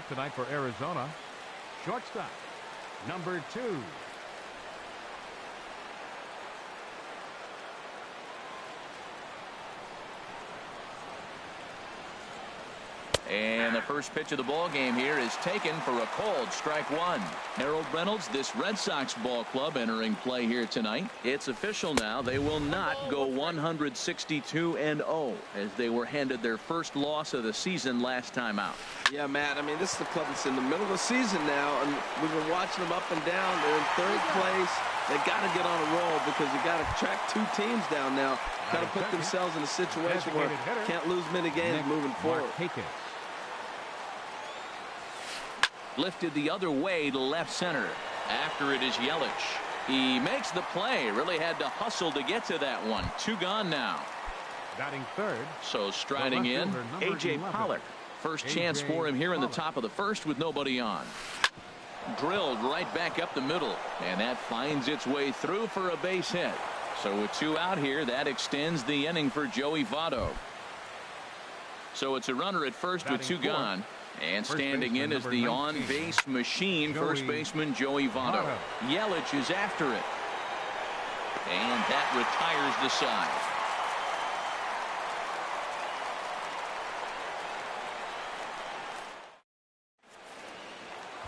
Tonight for Arizona, shortstop, number 2. And the first pitch of the ball game here is taken for a called strike one. Harold Reynolds, this Red Sox ball club entering play here tonight. It's official now. They will not go 162-0 as they were handed their first loss of the season last time out. Yeah, Matt, I mean, this is the club that's in the middle of the season now, and we've been watching them up and down. They're in third place. They got to get on a roll because you got to track 2 teams down now. Got to put themselves in a situation where can't lose many games moving forward. Lifted the other way to left center. After it is Yelich. He makes the play. Really had to hustle to get to that one. 2 gone now. Batting third. So striding in, A.J. Pollock. First chance for him here in the top of the first with nobody on. Drilled right back up the middle. And that finds its way through for a base hit. So with 2 out here, that extends the inning for Joey Votto. So it's a runner at first with 2 gone. And standing in is the on-base machine, first baseman Joey Votto. Yelich is after it. And that retires the side.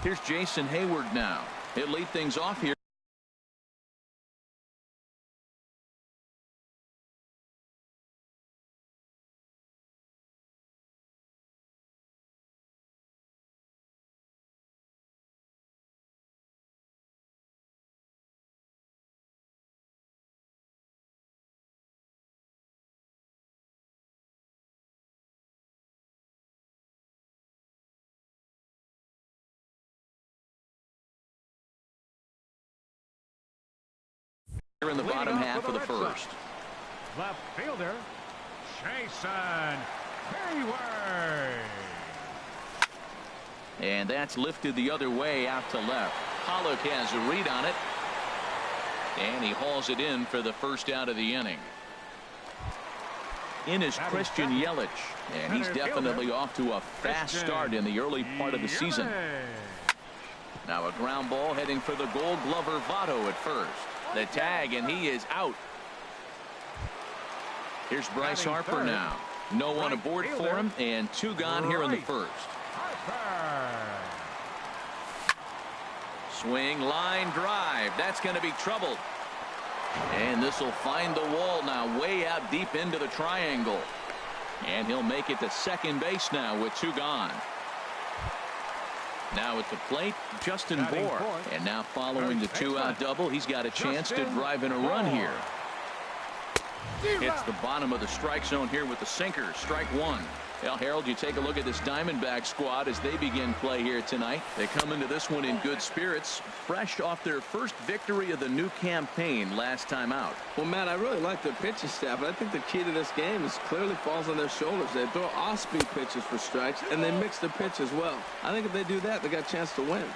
Here's Jason Hayward now. He'll lead things off here. In the bottom half of the first. Left fielder, Jason Hayward. And that's lifted the other way out to left. Pollock has a read on it. And he hauls it in for the first out of the inning. In is Christian Yelich. And he's definitely off to a fast start in the early part of the season. Now a ground ball heading for the Gold Glover Votto at first. The tag, and he is out. Here's Bryce Harper now. No one aboard for him, and 2 gone here in the first. Swing, line drive. That's going to be trouble. And this will find the wall now, way out deep into the triangle. And he'll make it to second base now with 2 gone. Now at the plate, Justin Bour. And now following the 2-out double, he's got a chance to drive in a run here. Hits the bottom of the strike zone here with the sinker. Strike 1. Well, Harold, you take a look at this Diamondback squad as they begin play here tonight. They come into this one in good spirits, fresh off their first victory of the new campaign last time out. Well, Matt, I really like their pitching staff, but I think the key to this game is clearly falls on their shoulders. They throw off-speed pitches for strikes, and they mix the pitch as well. I think if they do that, they got a chance to win.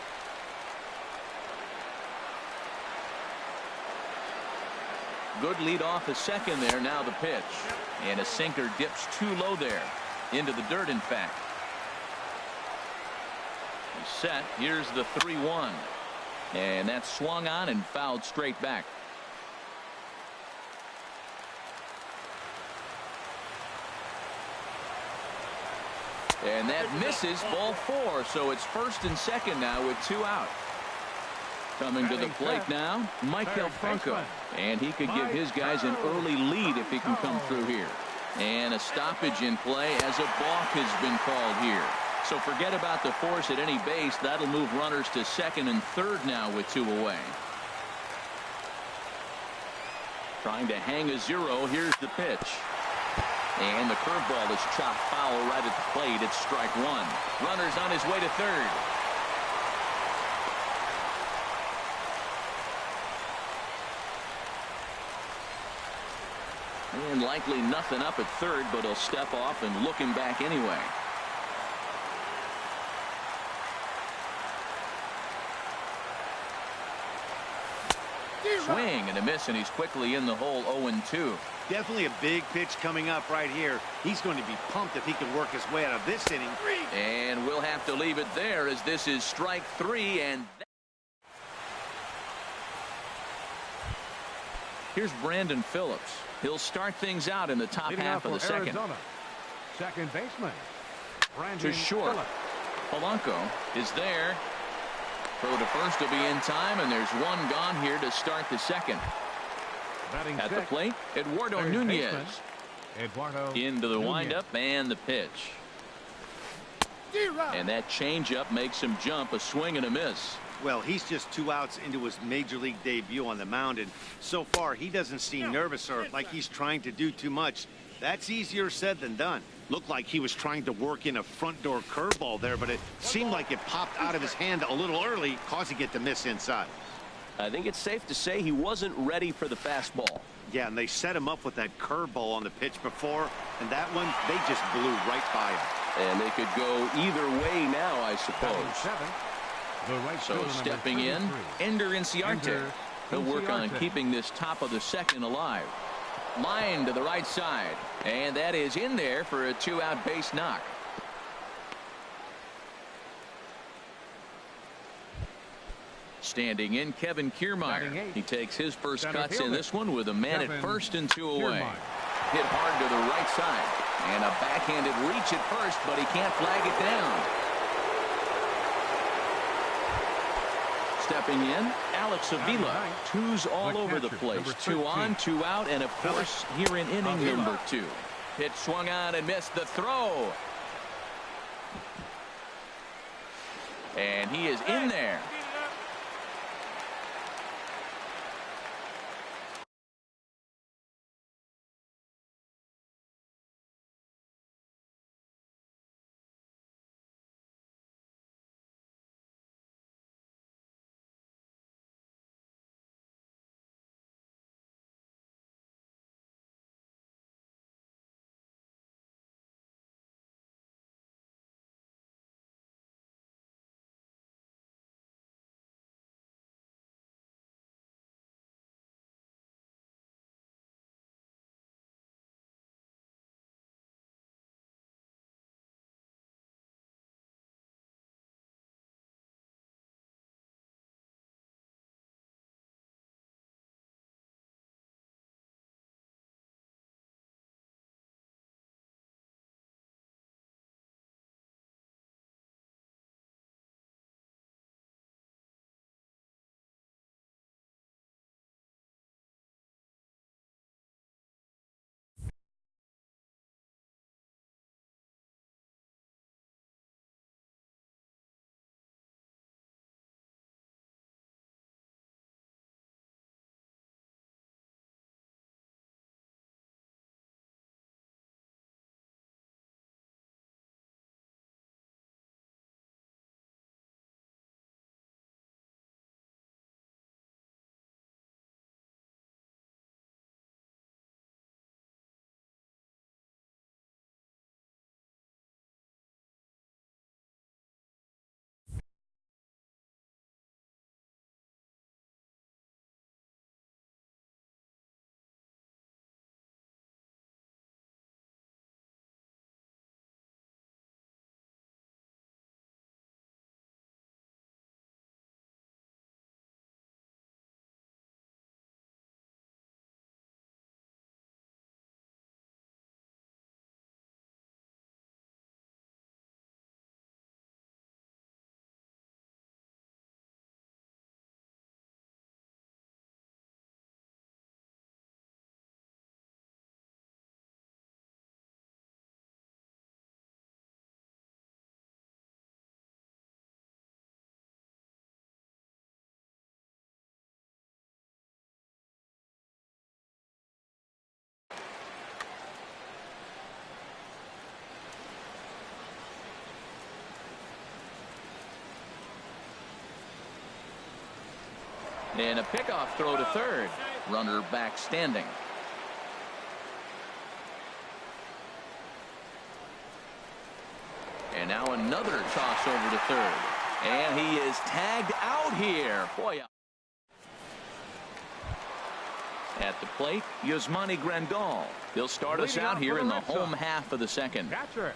Good lead off a second there. Now the pitch. And a sinker dips too low there. Into the dirt, in fact. He's set. Here's the 3-1. And that's swung on and fouled straight back. And that misses, ball 4. So it's first and second now with 2 out. Coming to the plate now, Michael Franco. And he could give his guys an early lead if he can come through here. And a stoppage in play as a balk has been called here. So forget about the force at any base. That'll move runners to second and third now with 2 away. Trying to hang a 0. Here's the pitch. And the curveball is chopped foul right at the plate. It's strike 1. Runner's on his way to third. And likely nothing up at third, but he'll step off and look him back anyway. Swing and a miss, and he's quickly in the hole. 0-2. Definitely a big pitch coming up right here. He's going to be pumped if he can work his way out of this inning. And we'll have to leave it there, as this is strike 3. And here's Brandon Phillips. He'll start things out in the top half of the second. Arizona, second baseman Brandon To short. Phillips. Polanco is there. Throw to first will be in time, and there's one gone here to start the second. Batting At the sixth, plate, Eduardo third Nunez. baseman, Eduardo Into the Nunez. windup and the pitch. And that changeup makes him jump. A swing and a miss. Well, he's just 2 outs into his major league debut on the mound, and so far he doesn't seem nervous or like he's trying to do too much. That's easier said than done. Looked like he was trying to work in a front door curveball there, but it seemed like it popped out of his hand a little early, causing it to miss inside. I think it's safe to say he wasn't ready for the fastball. Yeah, and they set him up with that curveball on the pitch before, and that one, they just blew right by him. And they could go either way now, I Batting suppose. seventh, the right So fielder, stepping number in, 33. Ender Inciarte. Ender He'll work on Inciarte. keeping this top of the second alive. Line to the right side, and that is in there for a 2-out base knock. Standing in, Kevin Batting Kiermaier. eighth. He takes his first Center cuts in fielder, this one with a man Kevin at first and 2 away. Kiermaier. Hit hard to the right side, and a backhanded reach at first, but he can't flag it down. Stepping in, Alex Avila. Ninth, 2's all the over the catcher, place. number 2 on, 2 out, and of course here in inning Avila. number 2. Pitch swung on and missed the throw. And he is in there. And a pickoff throw to third. Runner back standing. And now another toss over to third. And he is tagged out here. Boy. At the plate, Yasmani Grandal. He'll start us out here in the home half of the second. Catcher.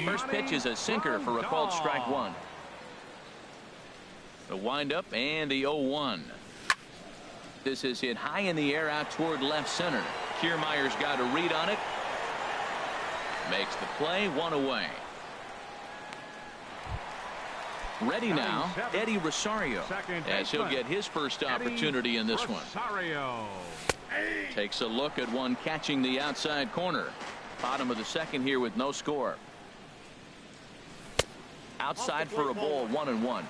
First pitch is a sinker for a called strike one. The windup and the 0-1. This is hit high in the air out toward left center. Kiermaier's got a read on it. Makes the play, one away. Ready now, Eddie Rosario, as he'll get his first opportunity in this one. Takes a look at one catching the outside corner. Bottom of the second here with no score. Outside for a ball, 1-1.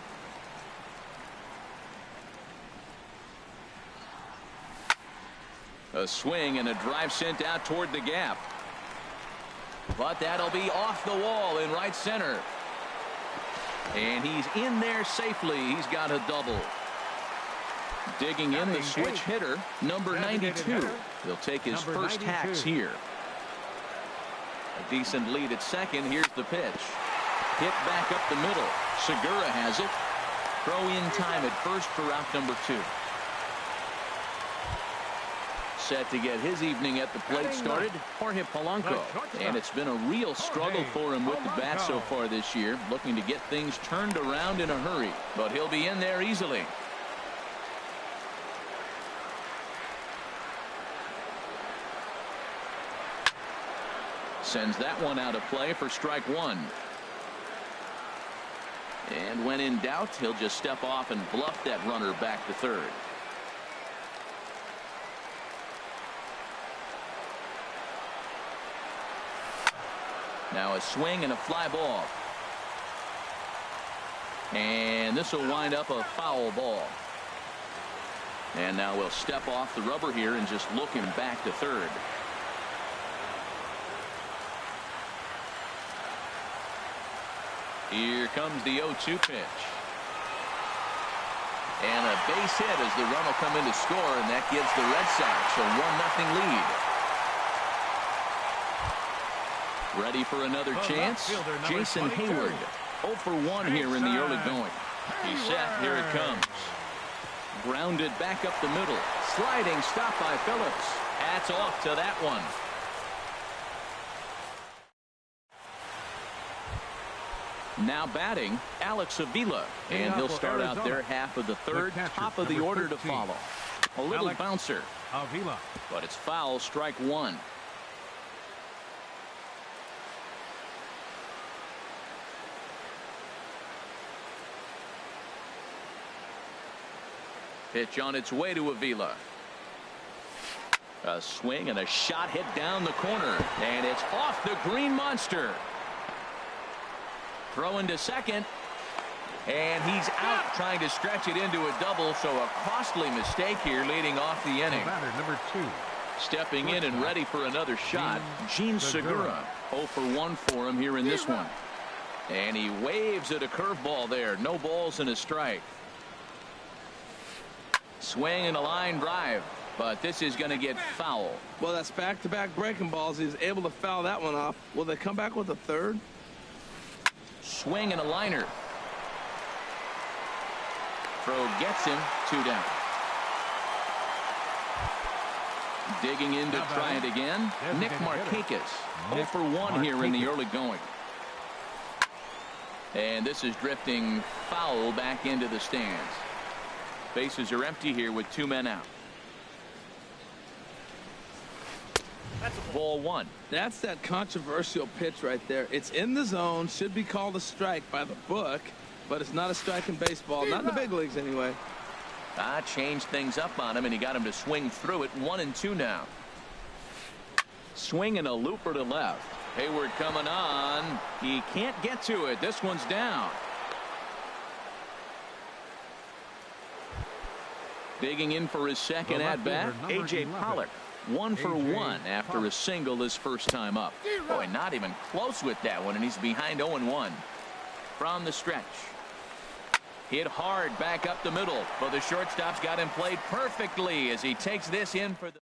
A swing and a drive sent out toward the gap. But that'll be off the wall in right center. And he's in there safely. He's got a double. Digging in the switch hitter, number 92. He'll take his first hacks here. A decent lead at second. Here's the pitch. Hit back up the middle. Segura has it. Throw in time at first for out number 2. Set to get his evening at the plate started, Jorge Polanco. And it's been a real struggle for him with the bat so far this year, looking to get things turned around in a hurry. But he'll be in there easily. Sends that one out of play for strike one. And when in doubt, he'll just step off and bluff that runner back to third. Now a swing and a fly ball. And this will wind up a foul ball. And now we'll step off the rubber here and just look him back to third. Here comes the 0-2 pitch. And a base hit as the run will come in to score, and that gives the Red Sox a 1-0 lead. Ready for another chance? Jason Hayward. 0 for 1 here in the early going. He's set. Here it comes. Grounded back up the middle. Sliding stop by Phillips. Hats off to that one. Now batting, Alex Avila. And he'll start out there half of the third. Top of the order to follow. A little bouncer. But it's foul, strike one. Pitch on its way to Avila. A swing and a shot hit down the corner. And it's off the green monster. Throwing to second. And he's out trying to stretch it into a double. So a costly mistake here leading off the inning. Number 2. Stepping in and ready for another shot. Jean Segura. 0 for 1 for him here in this one. And he waves at a curveball there. No balls and a strike. Swing and a line drive, but this is going to get foul. Well, that's back-to-back breaking balls. He's able to foul that one off. Will they come back with a third? Swing and a liner. Throw gets him, 2 down. Digging in to try it again. Nick Markakis. 0 for 1 here in the early going. And this is drifting foul back into the stands. Bases are empty here with 2 men out. That's ball 1. That's that controversial pitch right there. It's in the zone, should be called a strike by the book, but it's not a strike in baseball, not in the big leagues anyway. Changed things up on him, and he got him to swing through it. 1-2 now. Swing and a looper to left. Hayward coming on. He can't get to it. This one's down. Digging in for his second at bat, A.J. Pollock. 1 for 1 after a single his first time up. Boy, not even close with that one, and he's behind 0-1 from the stretch. Hit hard back up the middle, but the shortstop's got him played perfectly as he takes this in for the.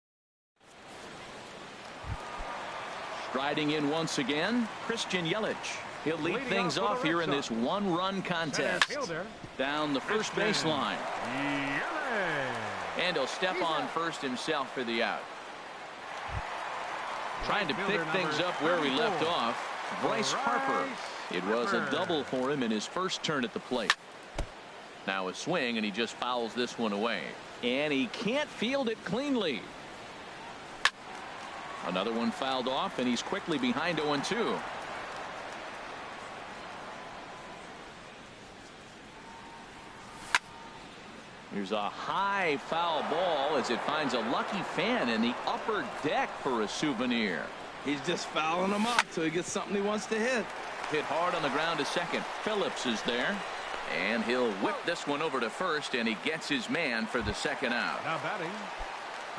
Striding in once again, Christian Yelich. He'll lead things off here in this 1-run contest. Down the first baseline. And he'll step on first himself for the out. Trying to pick things up where we left off. Bryce Harper. It was a double for him in his first turn at the plate. Now a swing, and he just fouls this one away. And he can't field it cleanly. Another one fouled off, and he's quickly behind 0-2. Here's a high foul ball as it finds a lucky fan in the upper deck for a souvenir. He's just fouling them off till he gets something he wants to hit. Hit hard on the ground to second. Phillips is there. And he'll whip this one over to first, and he gets his man for the second out. Now batting.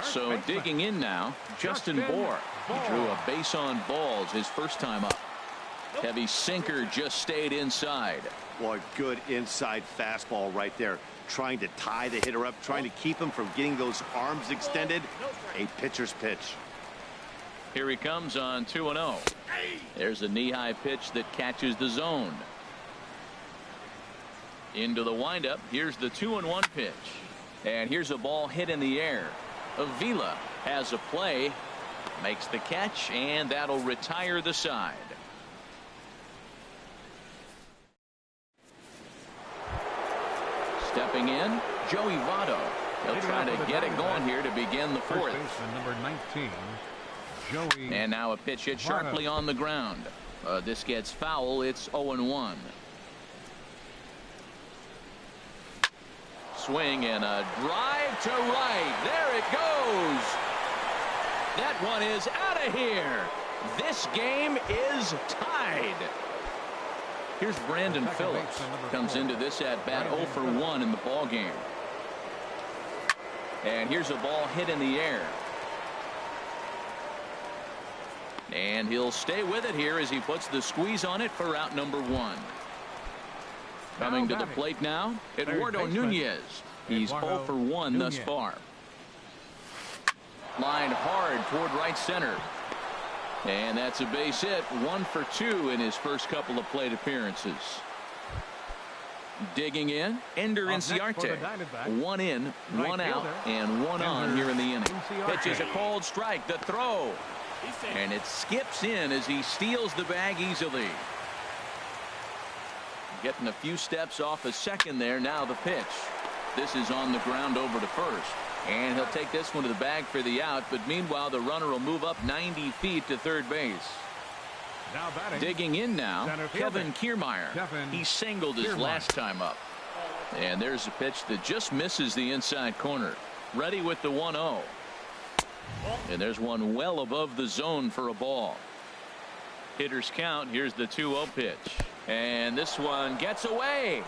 So digging in now, Justin Bour. He drew a base on balls his first time up. Heavy sinker just stayed inside. Boy, good inside fastball right there. Trying to tie the hitter up, trying to keep him from getting those arms extended. A pitcher's pitch. Here he comes on 2-0. There's a knee-high pitch that catches the zone. Into the windup. Here's the 2-1 pitch. And here's a ball hit in the air. Avila has a play, makes the catch, and that'll retire the side. Stepping in, Joey Votto. He'll try to get it going here to begin the fourth. Number 19, Joey. And now a pitch hit sharply on the ground. This gets foul. It's 0-1. Swing and a drive to right. There it goes. That one is out of here. This game is tied. Here's Brandon Phillips. Comes into this at bat 0 for 1 in the ball game. And here's a ball hit in the air. And he'll stay with it here as he puts the squeeze on it for out number 1. Coming to the plate now, Eduardo Nunez. He's 0 for 1 thus far. Lined hard toward right center. And that's a base hit. 1 for 2 in his first couple of plate appearances. Digging in, Ender Inciarte. 1 in, 1 out, and 1 on here in the inning. Pitches a cold strike. The throw. And it skips in as he steals the bag easily. Getting a few steps off a second there. Now the pitch. This is on the ground over to first. And he'll take this one to the bag for the out. But meanwhile, the runner will move up 90 feet to third base. Now batting. Digging in now, Kevin Kiermaier. He singled his last time up. And there's a pitch that just misses the inside corner. Ready with the 1-0. And there's one well above the zone for a ball. Hitters count. Here's the 2-0 pitch. And this one gets away.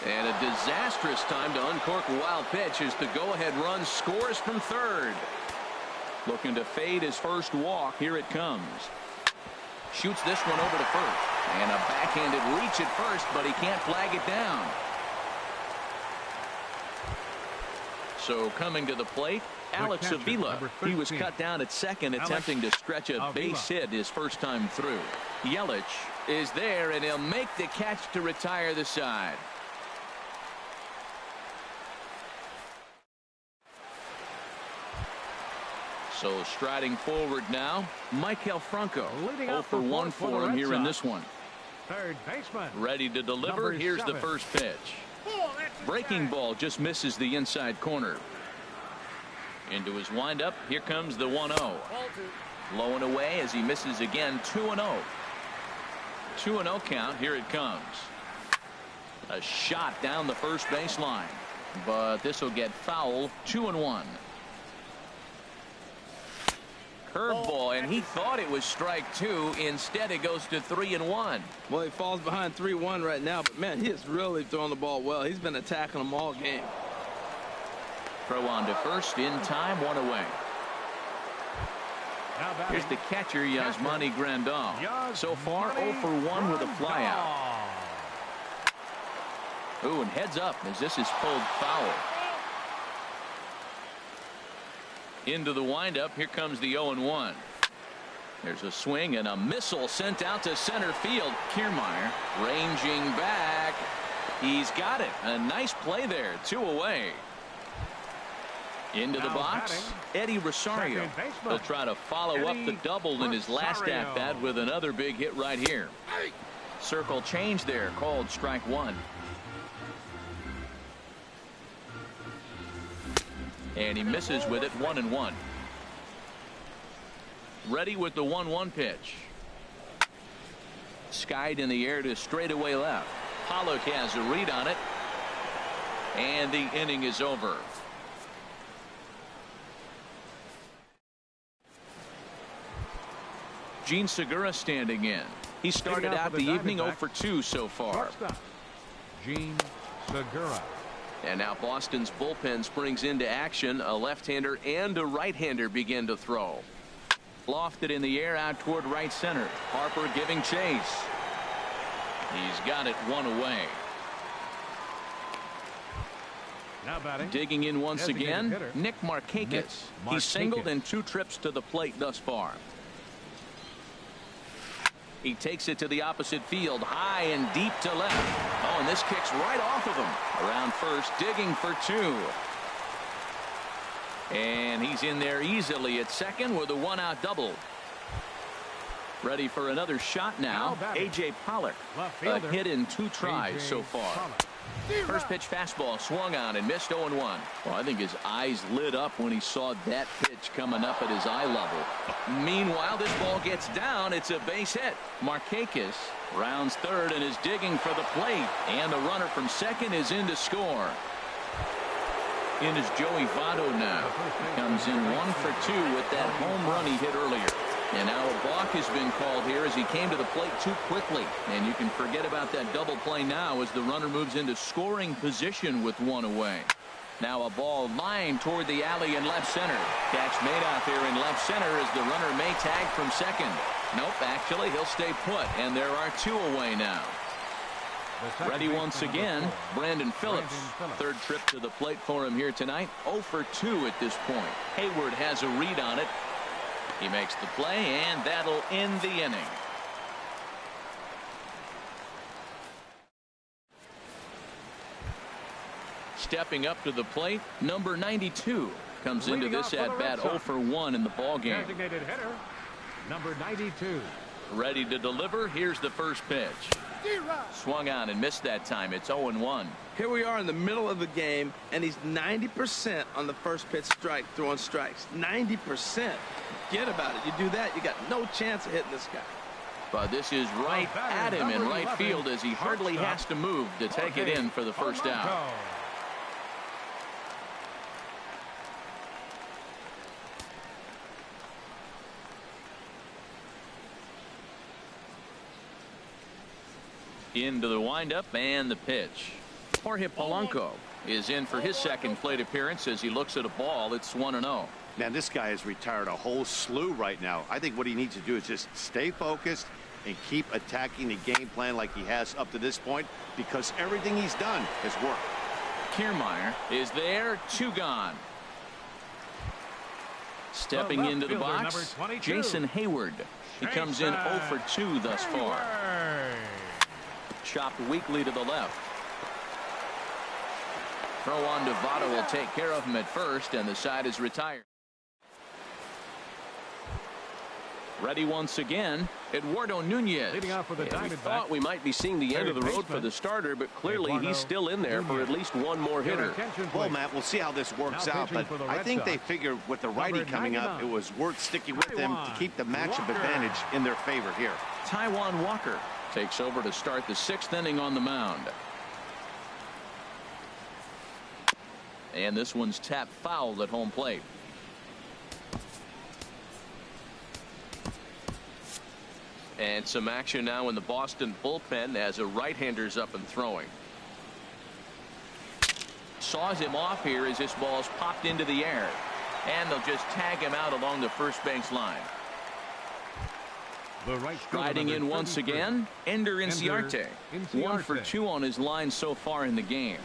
And a disastrous time to uncork a wild pitch as the go-ahead run scores from third. Looking to fade his first walk. Here it comes. Shoots this one over to first. And a backhanded reach at first, but he can't flag it down. So coming to the plate, Alex Avila. He was cut down at second, attempting to stretch a base hit his first time through. Yelich is there, and he'll make the catch to retire the side. So striding forward now, Maikel Franco. 0 for 1 for him here in this one. Third baseman. Ready to deliver. Here's the first pitch. Breaking ball just misses the inside corner. Into his windup. Here comes the 1-0. Low and away as he misses again. 2-0. 2-0 count. Here it comes. A shot down the first baseline. But this will get foul. 2-1. Curveball, and he thought it was strike 2. Instead, it goes to 3-1. Well, he falls behind 3-1 right now, but man, he is really throwing the ball well. He's been attacking them all game. Throw on to first in time, 1 away. Here's the catcher, Yasmani Grandal. So far, 0 for 1 with a flyout. Ooh, and heads up as this is pulled foul. Into the windup. Here comes the 0-1. There's a swing and a missile sent out to center field. Kiermaier ranging back. He's got it. A nice play there. 2 away. Into the box, Eddie Rosario. He'll try to follow up the double in his last at-bat with another big hit right here. Circle change there, called strike one. And he misses with it, 1-1. Ready with the 1-1 pitch. Skied in the air to straightaway left. Pollock has a read on it. And the inning is over. Gene Segura standing in. He started out the evening 0 for 2 so far. Gene Segura. And now Boston's bullpen springs into action. A left-hander and a right-hander begin to throw. Lofted in the air out toward right center. Harper giving chase. He's got it one away. Now batting. Digging in once again, Nick Markakis. He's singled in 2 trips to the plate thus far. He takes it to the opposite field, high and deep to left. Oh, and this kicks right off of him. Around first, digging for 2. And he's in there easily at second with a 1-out double. Ready for another shot now. A.J. Pollock. A hit in 2 tries so far. First pitch fastball swung on and missed 0-1. Well, I think his eyes lit up when he saw that pitch coming up at his eye level. Meanwhile, this ball gets down. It's a base hit. Markakis rounds third and is digging for the plate. And the runner from second is in to score. In is Joey Votto now. Comes in 1 for 2 with that home run he hit earlier. And now a balk has been called here as he came to the plate too quickly. And you can forget about that double play now as the runner moves into scoring position with 1 away. Now a ball lined toward the alley in left center. Catch made out there in left center as the runner may tag from second. Nope, actually he'll stay put. And there are 2 away now. Ready once again, Brandon Phillips. Third trip to the plate for him here tonight. 0 for 2 at this point. Hayward has a read on it. He makes the play, and that'll end the inning. Stepping up to the plate, number 92 comes into this at-bat 0 for 1 in the ballgame. Designated hitter, number 92. Ready to deliver. Here's the first pitch. Swung on and missed that time. It's 0-1. Here we are in the middle of the game, and he's 90% on the first pitch strike, throwing strikes. 90%. Forget about it. You do that, you got no chance of hitting this guy. But this is right at him in right field as he hardly has to move to take it in for the first out. Into the windup and the pitch. Jorge Polanco is in for his second plate appearance as he looks at a ball. It's 1-0. Man, this guy has retired a whole slew right now. I think what he needs to do is just stay focused and keep attacking the game plan like he has up to this point, because everything he's done has worked. Kiermaier is there, 2 gone. Stepping into the box, Jason Hayward. He comes in 0 for 2 thus far. Chopped weakly to the left. Throw on to Votto will take care of him at first, and the side is retired. Ready once again, Eduardo Nunez. Leading off with a We thought we might be seeing the end of the road for the starter, but clearly he's still in there for at least 1 more hitter. Well, Matt, we'll see how this works out, but I think they figured with the righty coming up, it was worth sticking with them to keep the matchup advantage in their favor here. Taijuan Walker takes over to start the 6th inning on the mound. And this one's tapped foul at home plate. And some action now in the Boston bullpen as a right-hander's up and throwing. Saws him off here as this ball's popped into the air. And they'll just tag him out along the first base line. Riding in once again, Ender Inciarte. 1 for 2 on his line so far in the game.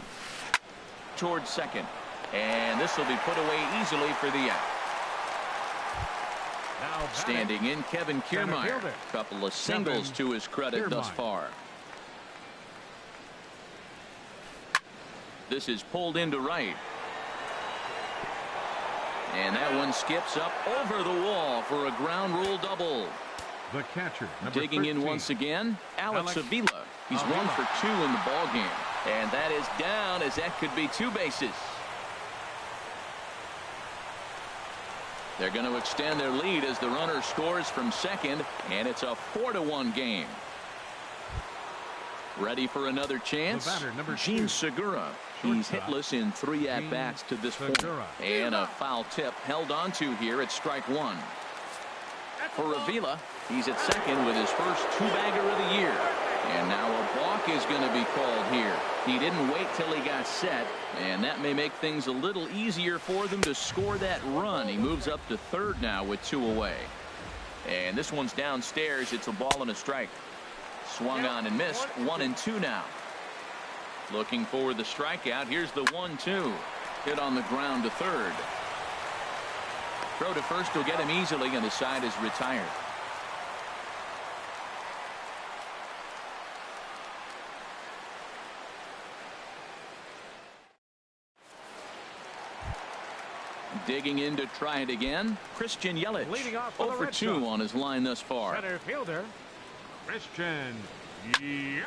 Towards second. And this will be put away easily for the out. Standing in, Kevin Kiermaier. Couple of singles to his credit thus far. This is pulled into right. And that one skips up over the wall for a ground rule double. The catcher, number Digging 13. in once again, Alex Avila. He's 1 for 2 in the ball game. And that is down, as that could be 2 bases. They're going to extend their lead as the runner scores from second, and it's a 4-1 game. Ready for another chance? Jean Segura. He's hitless in 3 at-bats to this point. And a foul tip held onto here at strike 1. For Avila, he's at second with his first 2-bagger of the year. And now a balk is going to be called here. He didn't wait till he got set, and that may make things a little easier for them to score that run. He moves up to third now with 2 away. And this one's downstairs. It's a ball and a strike. Swung on and missed. 1-2 now. Looking for the strikeout. Here's the 1-2. Hit on the ground to third. Throw to first will get him easily, and the side is retired. Digging in to try it again, Christian Yelich. 0 for 2 on his line thus far. Center fielder, Christian Yelich.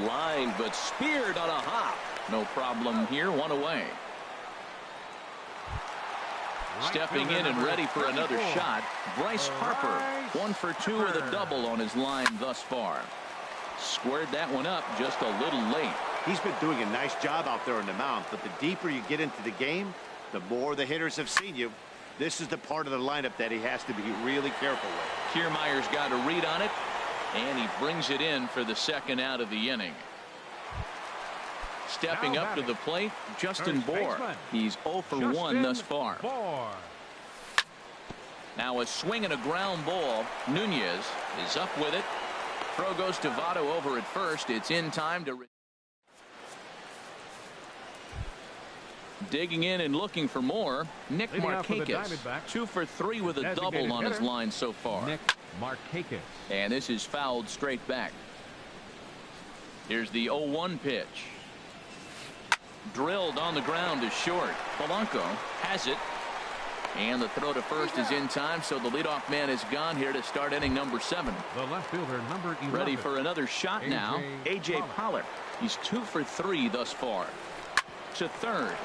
Line, but speared on a hop. No problem here. 1 away. Stepping in and ready for another shot, Bryce Harper. 1 for 2 with a double on his line thus far. Squared that one up just a little late. He's been doing a nice job out there on the mound, but the deeper you get into the game, the more the hitters have seen you. This is the part of the lineup that he has to be really careful with. Kiermaier's got a read on it, and he brings it in for the second out of the inning. Stepping up to the plate, Justin Bour. He's 0 for 1 thus far. Now a swing and a ground ball. Nunez is up with it. Throw goes to Votto over at first. It's in time to... Digging in and looking for more, Nick Markakis. 2 for 3 with a double on his line so far. Nick Markakis. And this is fouled straight back. Here's the 0-1 pitch. Drilled on the ground to short. Polanco has it. And the throw to first is in time, so the leadoff man is gone here to start inning number 7. The left fielder, number 11. Ready for another shot now. A.J. Pollard. He's 2 for 3 thus far. To third.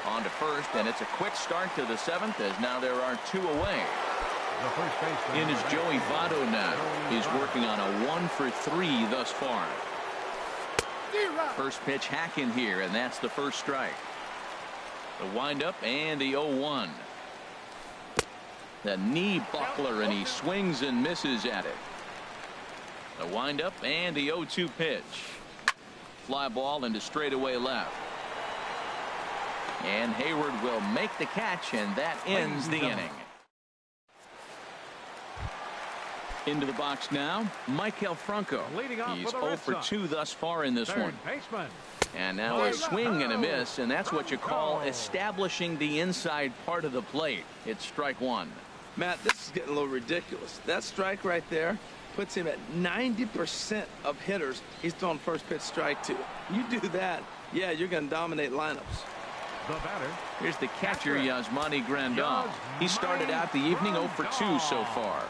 On to first, and it's a quick start to the 7th, as now there are 2 away. In is Joey Votto now. He's working on a 1 for 3 thus far. First pitch hacking here, and that's the first strike. The windup and the 0-1. The knee buckler, and he swings and misses at it. The windup and the 0-2 pitch. Fly ball into straightaway left. And Hayward will make the catch, and that ends the inning. Into the box now, Maikel Franco. He's 0 for 2 thus far in this one. And now a swing and a miss, and that's what you call establishing the inside part of the plate. It's strike 1. Matt, this is getting a little ridiculous. That strike right there puts him at 90% of hitters he's throwing first pitch strike to. You do that, yeah, you're going to dominate lineups. The batter. Here's the catcher, Yasmani Grandal. He started out the evening 0 for 2 so far.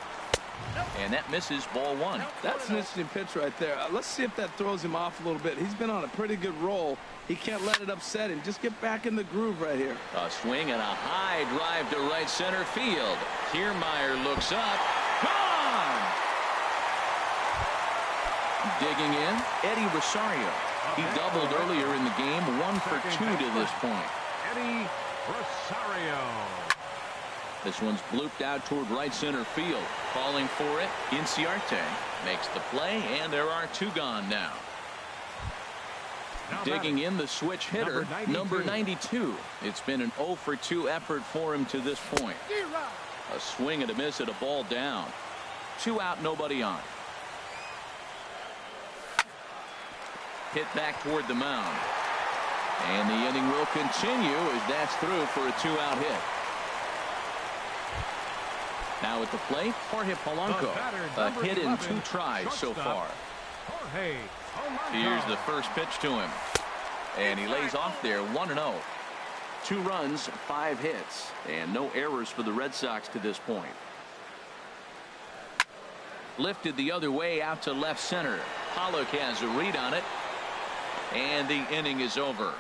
And that misses, ball 1. That's an interesting pitch right there. Let's see if that throws him off a little bit. He's been on a pretty good roll. He can't let it upset him. Just get back in the groove right here. A swing and a high drive to right center field. Kiermaier looks up. Gone! Digging in, Eddie Rosario. He doubled earlier in the game, 1 for 2 to this point. Eddie Rosario. This one's blooped out toward right center field. Calling for it, Inciarte makes the play, and there are 2 gone now. Digging in, the switch hitter, number 92. It's been an 0 for 2 effort for him to this point. A swing and a miss at a ball down. 2 out, nobody on. Hit back toward the mound. And the inning will continue as that's through for a 2-out hit. Now at the plate, Jorge Polanco. A hit in 2 tries so far. Here's the first pitch to him. And he lays off there 1-0. 2 runs, 5 hits, and no errors for the Red Sox to this point. Lifted the other way out to left center. Pollock has a read on it, and the inning is over.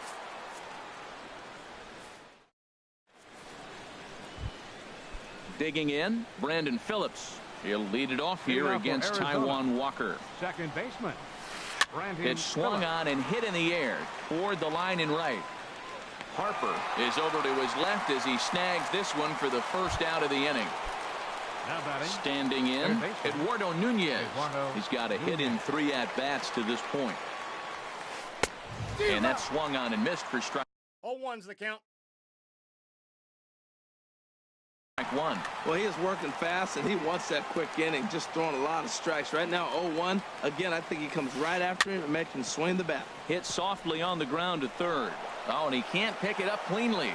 Digging in, Brandon Phillips. He'll lead it off here against Taijuan Walker. Second baseman. Pitch swung on and hit in the air toward the line and right. Harper is over to his left as he snags this one for the first out of the inning. Standing in, Eduardo Nunez. He's got a hit in 3 at-bats to this point. And that swung on and missed for strike 0-1's the count. one. Well, he is working fast, and he wants that quick inning, just throwing a lot of strikes. Right now, 0-1. Again, I think he comes right after him and makes him swing the bat. Hit softly on the ground to third. Oh, and he can't pick it up cleanly.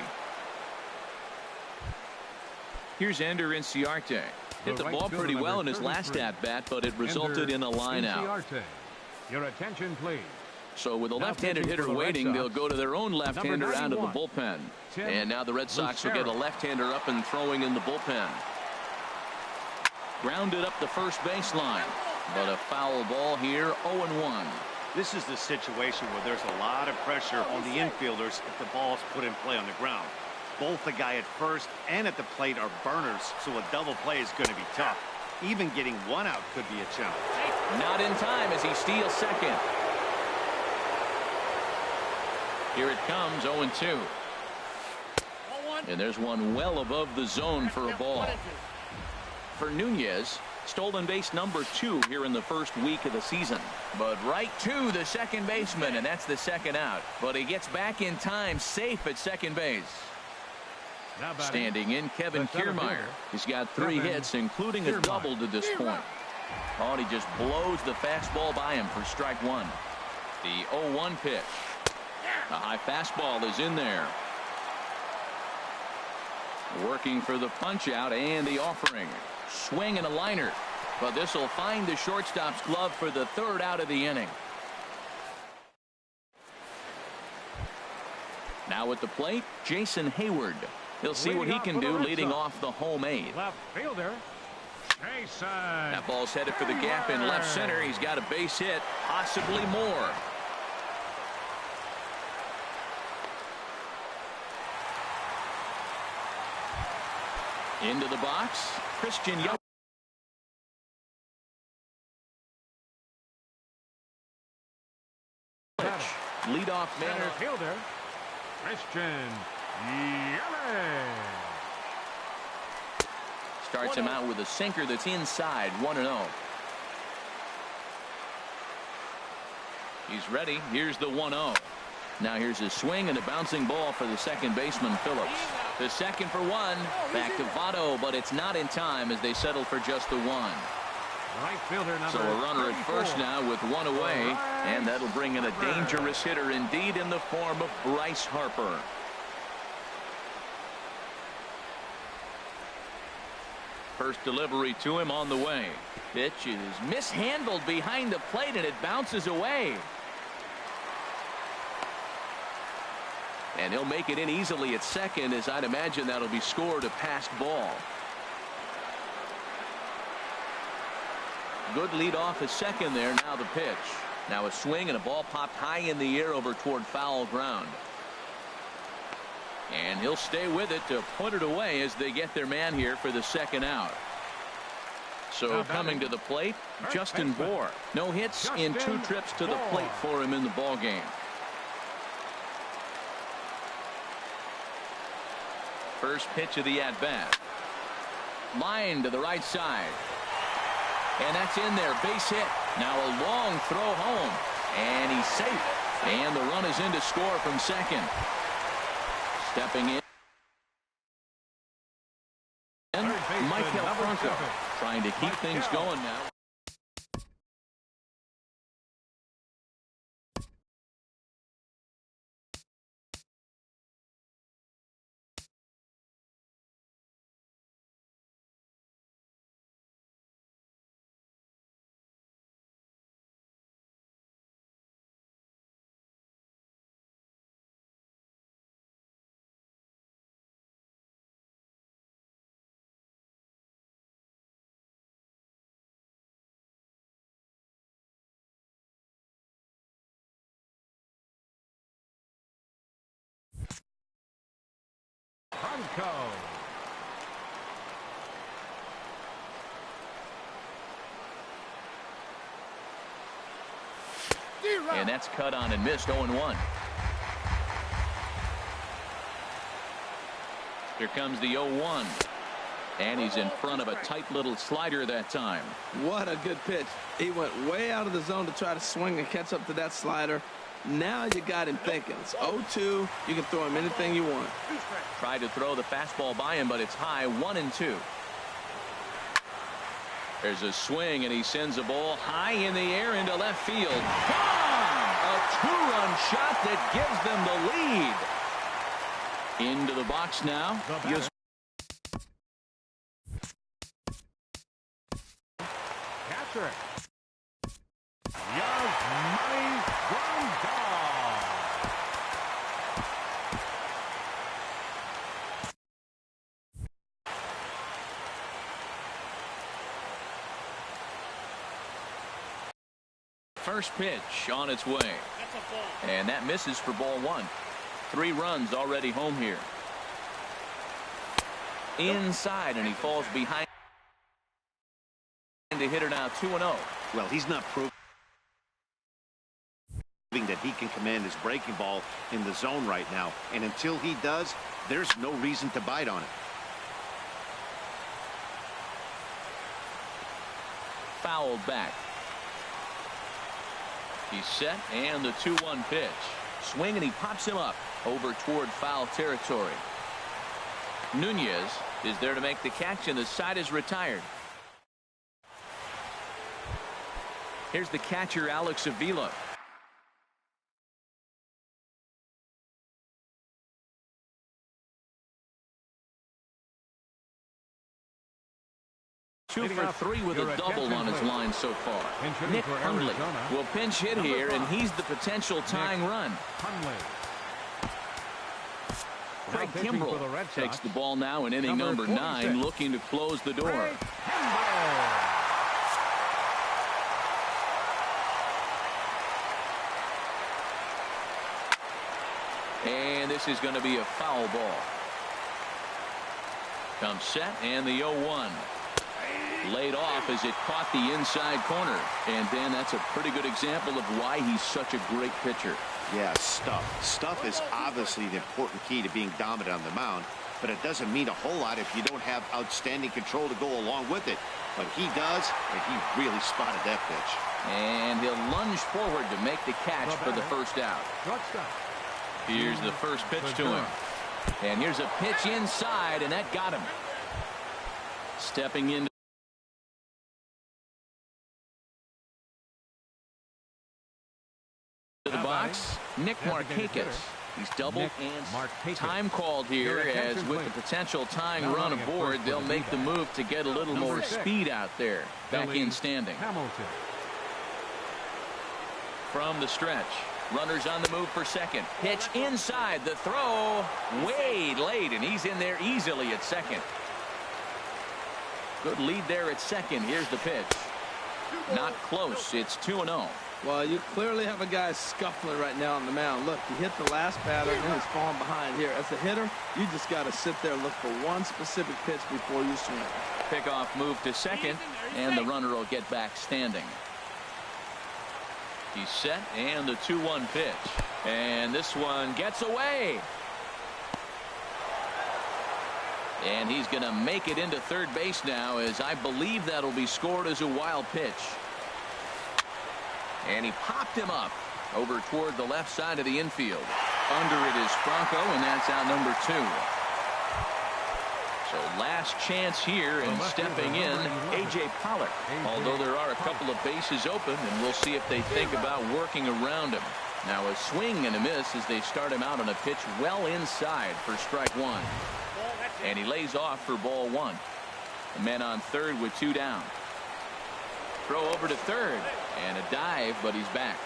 Here's Ender Inciarte. Hit the ball pretty well in his last at-bat, but it resulted in a line-out. Your attention, please. So with a left-handed hitter waiting, they'll go to their own left-hander out of the bullpen. And now the Red Sox will get a left-hander up and throwing in the bullpen. Grounded up the first baseline, but a foul ball here, 0-1. This is the situation where there's a lot of pressure on the infielders if the ball's put in play on the ground. Both the guy at first and at the plate are burners, so a double play is going to be tough. Even getting one out could be a challenge. Not in time as he steals second. Here it comes, 0-2. And there's one well above the zone for a ball. For Nunez, stolen base number 2 here in the first week of the season. But right to the second baseman, and that's the second out. But he gets back in time, safe at second base. Standing in, Kevin Kiermaier. He's got 3 hits, including a double to this point. Oh, and he just blows the fastball by him for strike 1. The 0-1 pitch. A high fastball is in there. Working for the punch out and the offering. Swing and a liner. But this will find the shortstop's glove for the 3rd out of the inning. Now at the plate, Jason Hayward. He'll see what he can do leading off the home 8th. Left fielder, Jason. That ball's headed for the gap in left center. He's got a base hit, possibly more. Into the box, Christian Young. Leadoff man. Center fielder, Christian Yelich. Starts him out with a sinker that's inside, 1-0. He's ready. Here's the 1-0. Now here's his swing and a bouncing ball for the second baseman, Phillips. The second for 1. Back to Votto, but it's not in time as they settle for just the 1. Right fielder number So a runner at first now with 1 away, and that'll bring in a dangerous hitter indeed in the form of Bryce Harper. First delivery to him on the way. Pitch is mishandled behind the plate and it bounces away. And he'll make it in easily at second, as I'd imagine that'll be scored a passed ball. Good lead off at second there. Now the pitch. Now a swing and a ball popped high in the air over toward foul ground. And he'll stay with it to put it away as they get their man here for the second out. So coming to the plate, Justin Bour. No hits in 2 trips to the plate for him in the ball game. First pitch of the at-bat. Line to the right side. And that's in there. Base hit. Now a long throw home. And he's safe. And the run is in to score from second. Stepping in. Michael Franco trying to keep things going now. Bronco. And that's cut on and missed. 0-1. Here comes the 0-1. And he's in front of a tight little slider that time. What a good pitch. He went way out of the zone to try to swing and catch up to that slider. Now you got him thinking. It's 0-2. You can throw him anything you want. Tried to throw the fastball by him, but it's high. 1-2. There's a swing, and he sends a ball high in the air into left field. Gone! A two-run shot that gives them the lead. Into the box now. Catcher. Yasmani Grandal. First pitch on its way. And that misses for ball 1. 3 runs already home here. Inside, and he falls behind. The hitter now 2-0. Well, he's not proving that he can command his breaking ball in the zone right now. And until he does, there's no reason to bite on it. Fouled back. He's set, and the 2-1 pitch. Swing, and he pops him up over toward foul territory. Nunez is there to make the catch, and the side is retired. Here's the catcher, Alex Avila. Two for 3 with a double on his line so far. Nick Hundley will pinch hit here, and he's the potential tying run. Craig Kimbrell takes the ball now in inning number 9, looking to close the door. And this is going to be a foul ball. Comes set, and the 0-1. Laid off as it caught the inside corner. And Dan, that's a pretty good example of why he's such a great pitcher. Yeah, stuff. Stuff is obviously the important key to being dominant on the mound, but it doesn't mean a whole lot if you don't have outstanding control to go along with it. But he does, and he really spotted that pitch. And he'll lunge forward to make the catch for the first out. Here's the first pitch to him. And here's a pitch inside, and that got him. Stepping into the box, Nick Markakis. He's doubled and time called here, as with the potential tying run aboard, they'll make the move to get a little more speed out there. Back in standing. From the stretch, runners on the move for second. Pitch inside, the throw way late, and he's in there easily at second. Good lead there at second. Here's the pitch. Not close. It's 2-0. Well, you clearly have a guy scuffling right now on the mound. Look, he hit the last batter, and he's falling behind here. As a hitter, you just got to sit there and look for one specific pitch before you swing. Pickoff move to second, and the runner will get back standing. He's set, and the 2-1 pitch. And this one gets away. And he's going to make it into third base now, as I believe that'll be scored as a wild pitch. And he popped him up over toward the left side of the infield. Under it is Franco, and that's out number 2. So last chance here, and stepping in, A.J. Pollock. Although there are a couple of bases open, and we'll see if they think about working around him. Now a swing and a miss as they start him out on a pitch well inside for strike 1. And he lays off for ball 1. The man on third with 2 down. Throw over to third, and a dive, but he's back.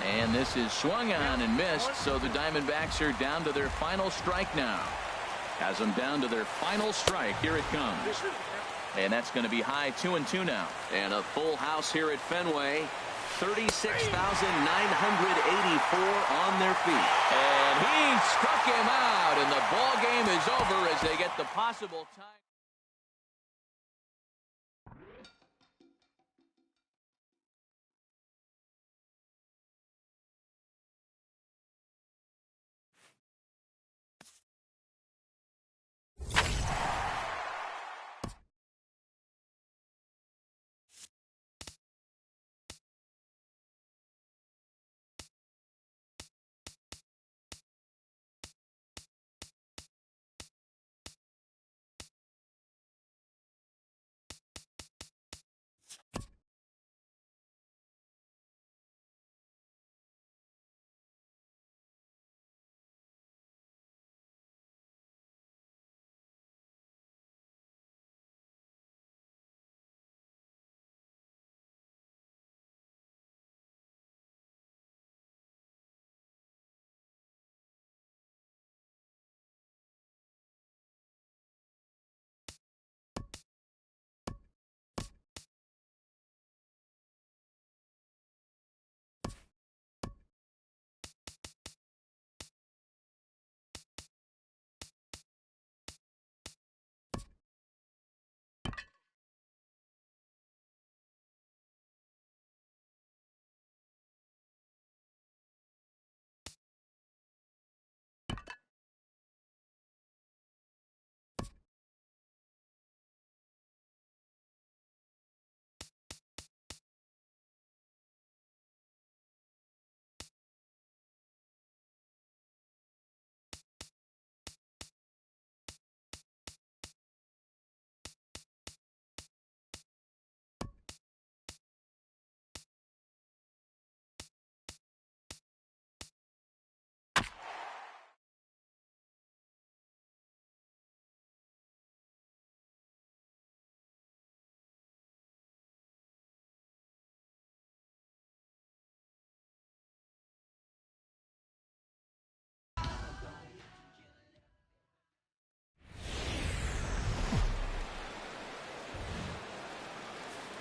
And this is swung on and missed, so the Diamondbacks are down to their final strike now. Has them down to their final strike. Here it comes. And that's going to be high 2-2 now. And a full house here at Fenway. 36,984 on their feet. And he struck him out, and the ball game is over as they get the possible time.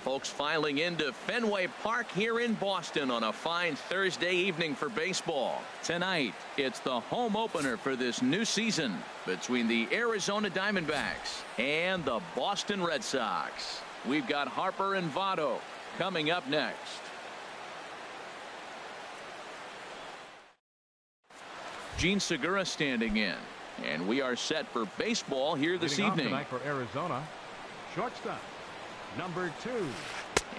Folks filing into Fenway Park here in Boston on a fine Thursday evening for baseball. Tonight, it's the home opener for this new season between the Arizona Diamondbacks and the Boston Red Sox. We've got Harper and Votto coming up next. Gene Segura standing in, and we are set for baseball here this evening. Tonight for Arizona, shortstop number 2.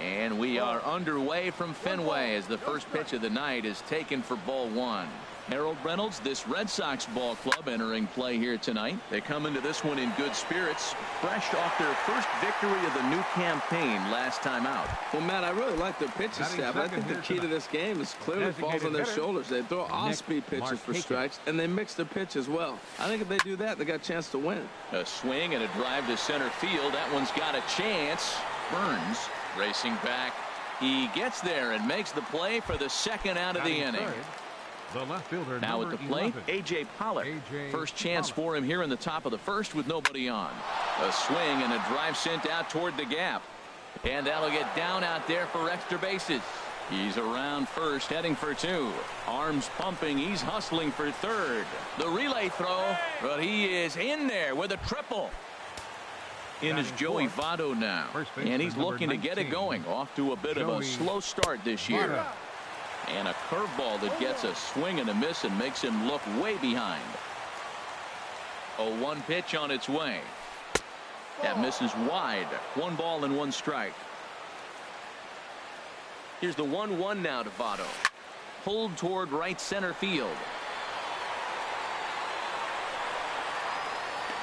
And we are underway from Fenway as the first pitch of the night is taken for ball 1. Harold Reynolds, this Red Sox ball club entering play here tonight. They come into this one in good spirits, fresh off their first victory of the new campaign last time out. Well, Matt, I really like their pitching staff. I think the key to this game is clearly falls on their shoulders. They throw off-speed pitches for strikes, and they mix their pitch as well. I think if they do that, they got a chance to win. A swing and a drive to center field. That one's got a chance. Burns racing back. He gets there and makes the play for the second out of the inning. The left fielder, now at the plate, A.J. Pollock. First chance for him here in the top of the first with nobody on. A swing and a drive sent out toward the gap. And that'll get down out there for extra bases. He's around first, heading for 2. Arms pumping. He's hustling for third. The relay throw, but he is in there with a triple. In is Joey Votto now, and he's looking to get it going. Off to a bit of a slow start this year. And a curveball that gets a swing and a miss and makes him look way behind. A 1 pitch on its way. That misses wide. 1 ball and 1 strike. Here's the 1-1 now to Votto. Pulled toward right center field.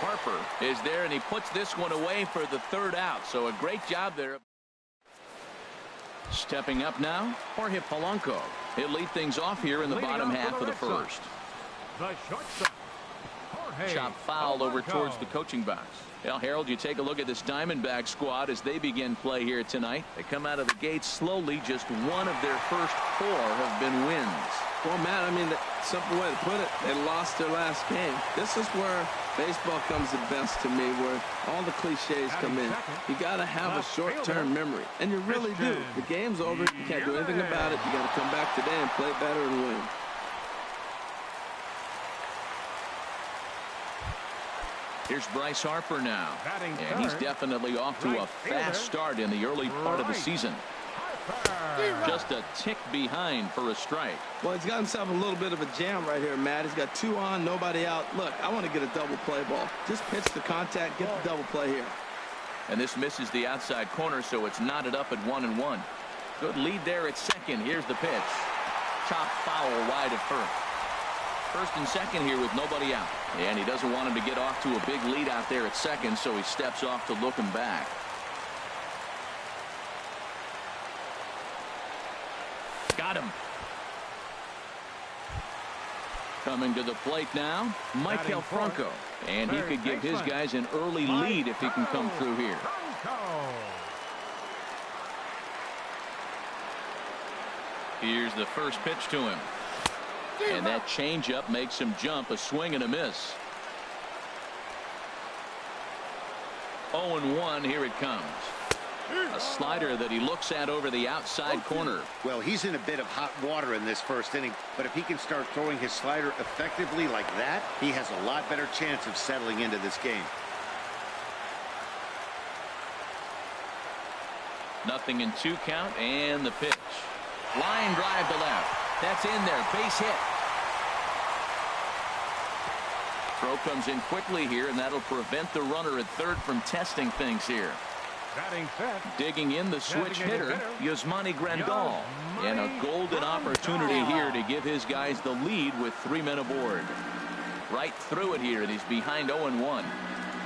Harper is there, and he puts this one away for the third out. So a great job there. Stepping up now, Jorge Polanco. He'll lead things off here in the bottom half of the first. The shortstop, Jorge Chop foul over towards the coaching box. Well, Harold, you take a look at this Diamondback squad as they begin play here tonight. They come out of the gate slowly. Just one of their first 4 have been wins. Well, Matt, I mean, the simple way to put it, they lost their last game. This is where baseball comes the best to me, where all the cliches come in. You got to have a short-term memory, and you really do. The game's over. You can't do anything about it. You got to come back today and play better and win. Here's Bryce Harper now, and he's definitely off to a fast start in the early part of the season. Just a tick behind for a strike. Well, he's got himself a little bit of a jam right here, Matt. He's got 2 on, nobody out. Look, I want to get a double play ball. Just pitch the contact, get the double play here. And this misses the outside corner, so it's knotted up at 1-1. Good lead there at second. Here's the pitch. Chop foul wide of first. First and second here with nobody out. And he doesn't want him to get off to a big lead out there at second, so he steps off to look him back. Got him. Coming to the plate now, Michael Franco. And he could give his guys an early lead if he can come through here. Here's the first pitch to him. And that changeup makes him jump. A swing and a miss. 0-1. Here it comes. A slider that he looks at over the outside corner. Well, he's in a bit of hot water in this first inning, but if he can start throwing his slider effectively like that, he has a lot better chance of settling into this game. 0-2 count, and the pitch. Line drive to left. That's in there. Base hit. Throw comes in quickly here, and that'll prevent the runner at third from testing things here. Digging in the switch hitter, Yasmani Grandal. And a golden opportunity here to give his guys the lead with 3 men aboard. Right through it here, and he's behind 0-1.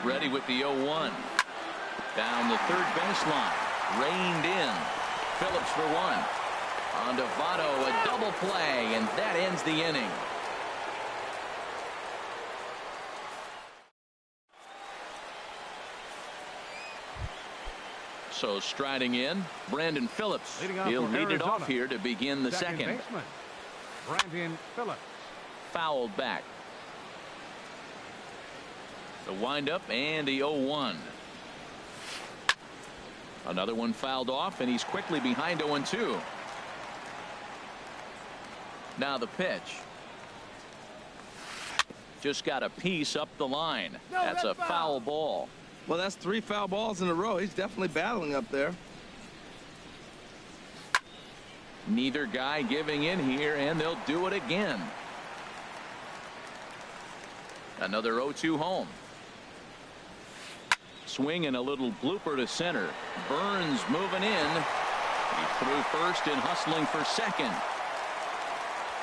Ready with the 0-1. Down the third baseline. Reined in. Phillips for 1. On to Votto, a double play, and that ends the inning. So striding in, Brandon Phillips. He'll lead it off here to begin the second. Brandon Phillips. Fouled back. The windup and the 0-1. Another one fouled off, and he's quickly behind 0-2. Now the pitch. Just got a piece up the line. That's a foul ball. Well, that's 3 foul balls in a row. He's definitely battling up there. Neither guy giving in here, and they'll do it again. Another 0-2 home. Swing and a little blooper to center. Burns moving in. He threw first and hustling for second.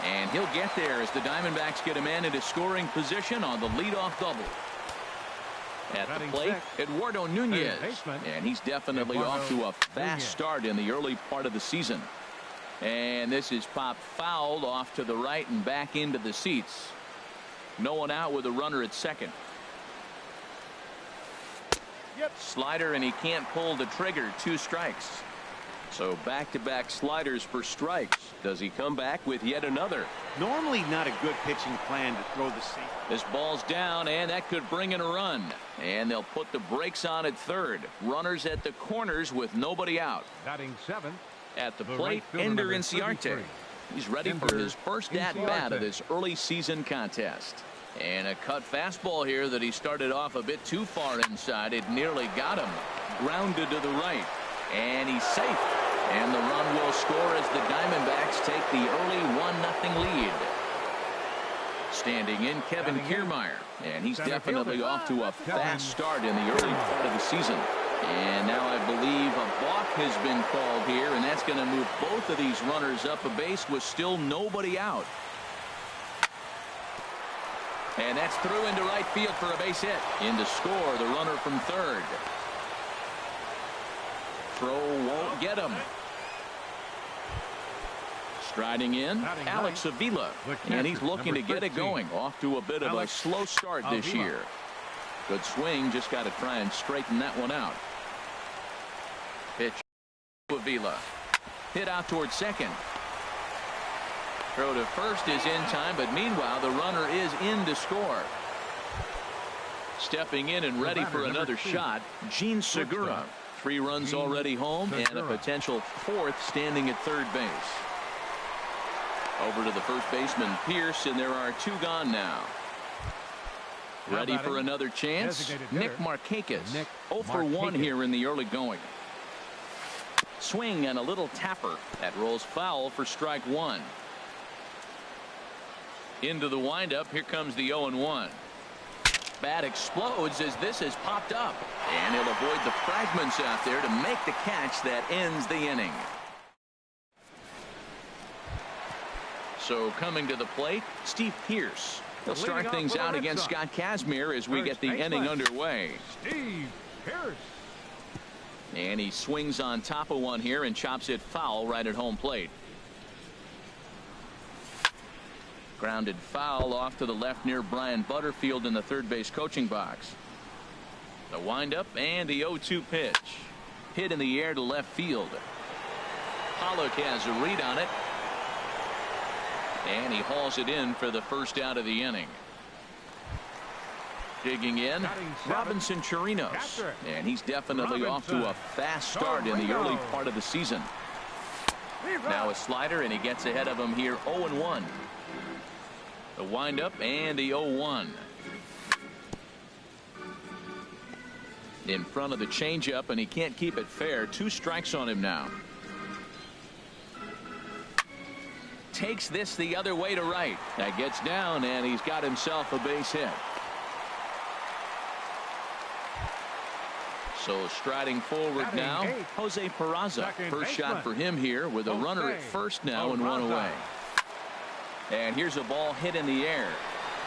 And he'll get there as the Diamondbacks get a man into scoring position on the leadoff double. At the plate, Eduardo Nunez, and he's definitely off to a fast start in the early part of the season. And this is popped fouled off to the right and back into the seats. No one out with a runner at second. Slider, and he can't pull the trigger. 2 strikes. So back-to-back sliders for strikes. Does he come back with yet another? Normally not a good pitching plan to throw the same. This ball's down, and that could bring in a run. And they'll put the brakes on at third. Runners at the corners with nobody out. Batting 7th. At the plate, Ender Inciarte. He's ready for his first at-bat of this early season contest. And a cut fastball here that he started off a bit too far inside. It nearly got him. Grounded to the right. And he's safe. And the run will score as the Diamondbacks take the early 1-0 lead. Standing in, Kevin Kiermaier. And he's definitely off to a fast start in the early part of the season. And now I believe a balk has been called here, and that's going to move both of these runners up a base with still nobody out. And that's through into right field for a base hit. In to score, the runner from third. Throw won't get him. Striding in, Alex Avila. And he's looking to get it going. Off to a bit of a slow start this year. Good swing, just got to try and straighten that one out. Pitch to Avila. Hit out towards second. Throw to first is in time, but meanwhile the runner is in to score. Stepping in and ready for another shot, Jean Segura. 3 runs already home and a potential 4th standing at third base. Over to the first baseman Pierce, and there are 2 gone now. Ready for another chance, Nick Markakis. 0 for 1 here in the early going. Swing and a little tapper that rolls foul for strike 1. Into the windup, here comes the 0-1. Bat explodes as this has popped up, and he'll avoid the fragments out there to make the catch that ends the inning. So coming to the plate, Steve Pierce. He'll start things out against Scott Kazmir as we get the inning underway. Steve Pierce. And he swings on top of one here and chops it foul right at home plate. Grounded foul off to the left near Brian Butterfield in the third base coaching box. The windup and the 0-2 pitch. Hit in the air to left field. Pollock has a read on it. And he hauls it in for the first out of the inning. Digging in, Robinson Chirinos. And he's definitely off to a fast start in the early part of the season. Now a slider, and he gets ahead of him here 0-1. The windup and the 0-1. In front of the changeup, and he can't keep it fair. 2 strikes on him now. Takes this the other way to right. That gets down, and he's got himself a base hit. So striding forward now, Jose Peraza. First shot for him here with a runner at first now and 1 away. And here's a ball hit in the air.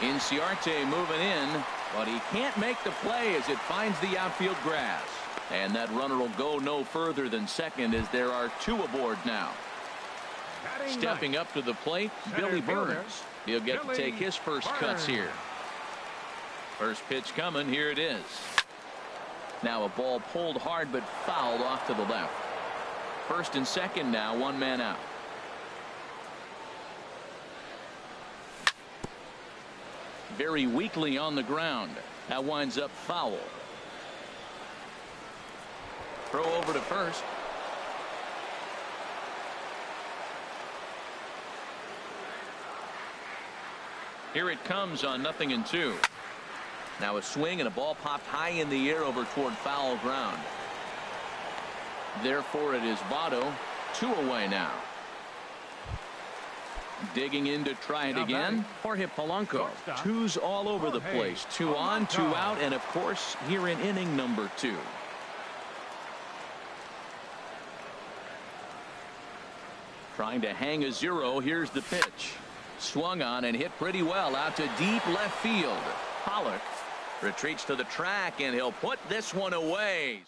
Inciarte moving in, but he can't make the play as it finds the outfield grass. And that runner will go no further than second as there are 2 aboard now. Stepping up to the plate, Billy Burns. He'll get to take his first cuts here. First pitch coming. Here it is. Now a ball pulled hard but fouled off to the left. First and second now, 1 man out. Very weakly on the ground. That winds up foul. Throw over to first. Here it comes on 0-2. Now a swing and a ball popped high in the air over toward foul ground. Therefore it is Votto. 2 away now. Digging in to try it again. Jorge Polanco. 2's all over the place. 2 on, 2 out, and of course here in inning number 2. Trying to hang a 0. Here's the pitch. Swung on and hit pretty well out to deep left field. Pollock retreats to the track, and he'll put this one away.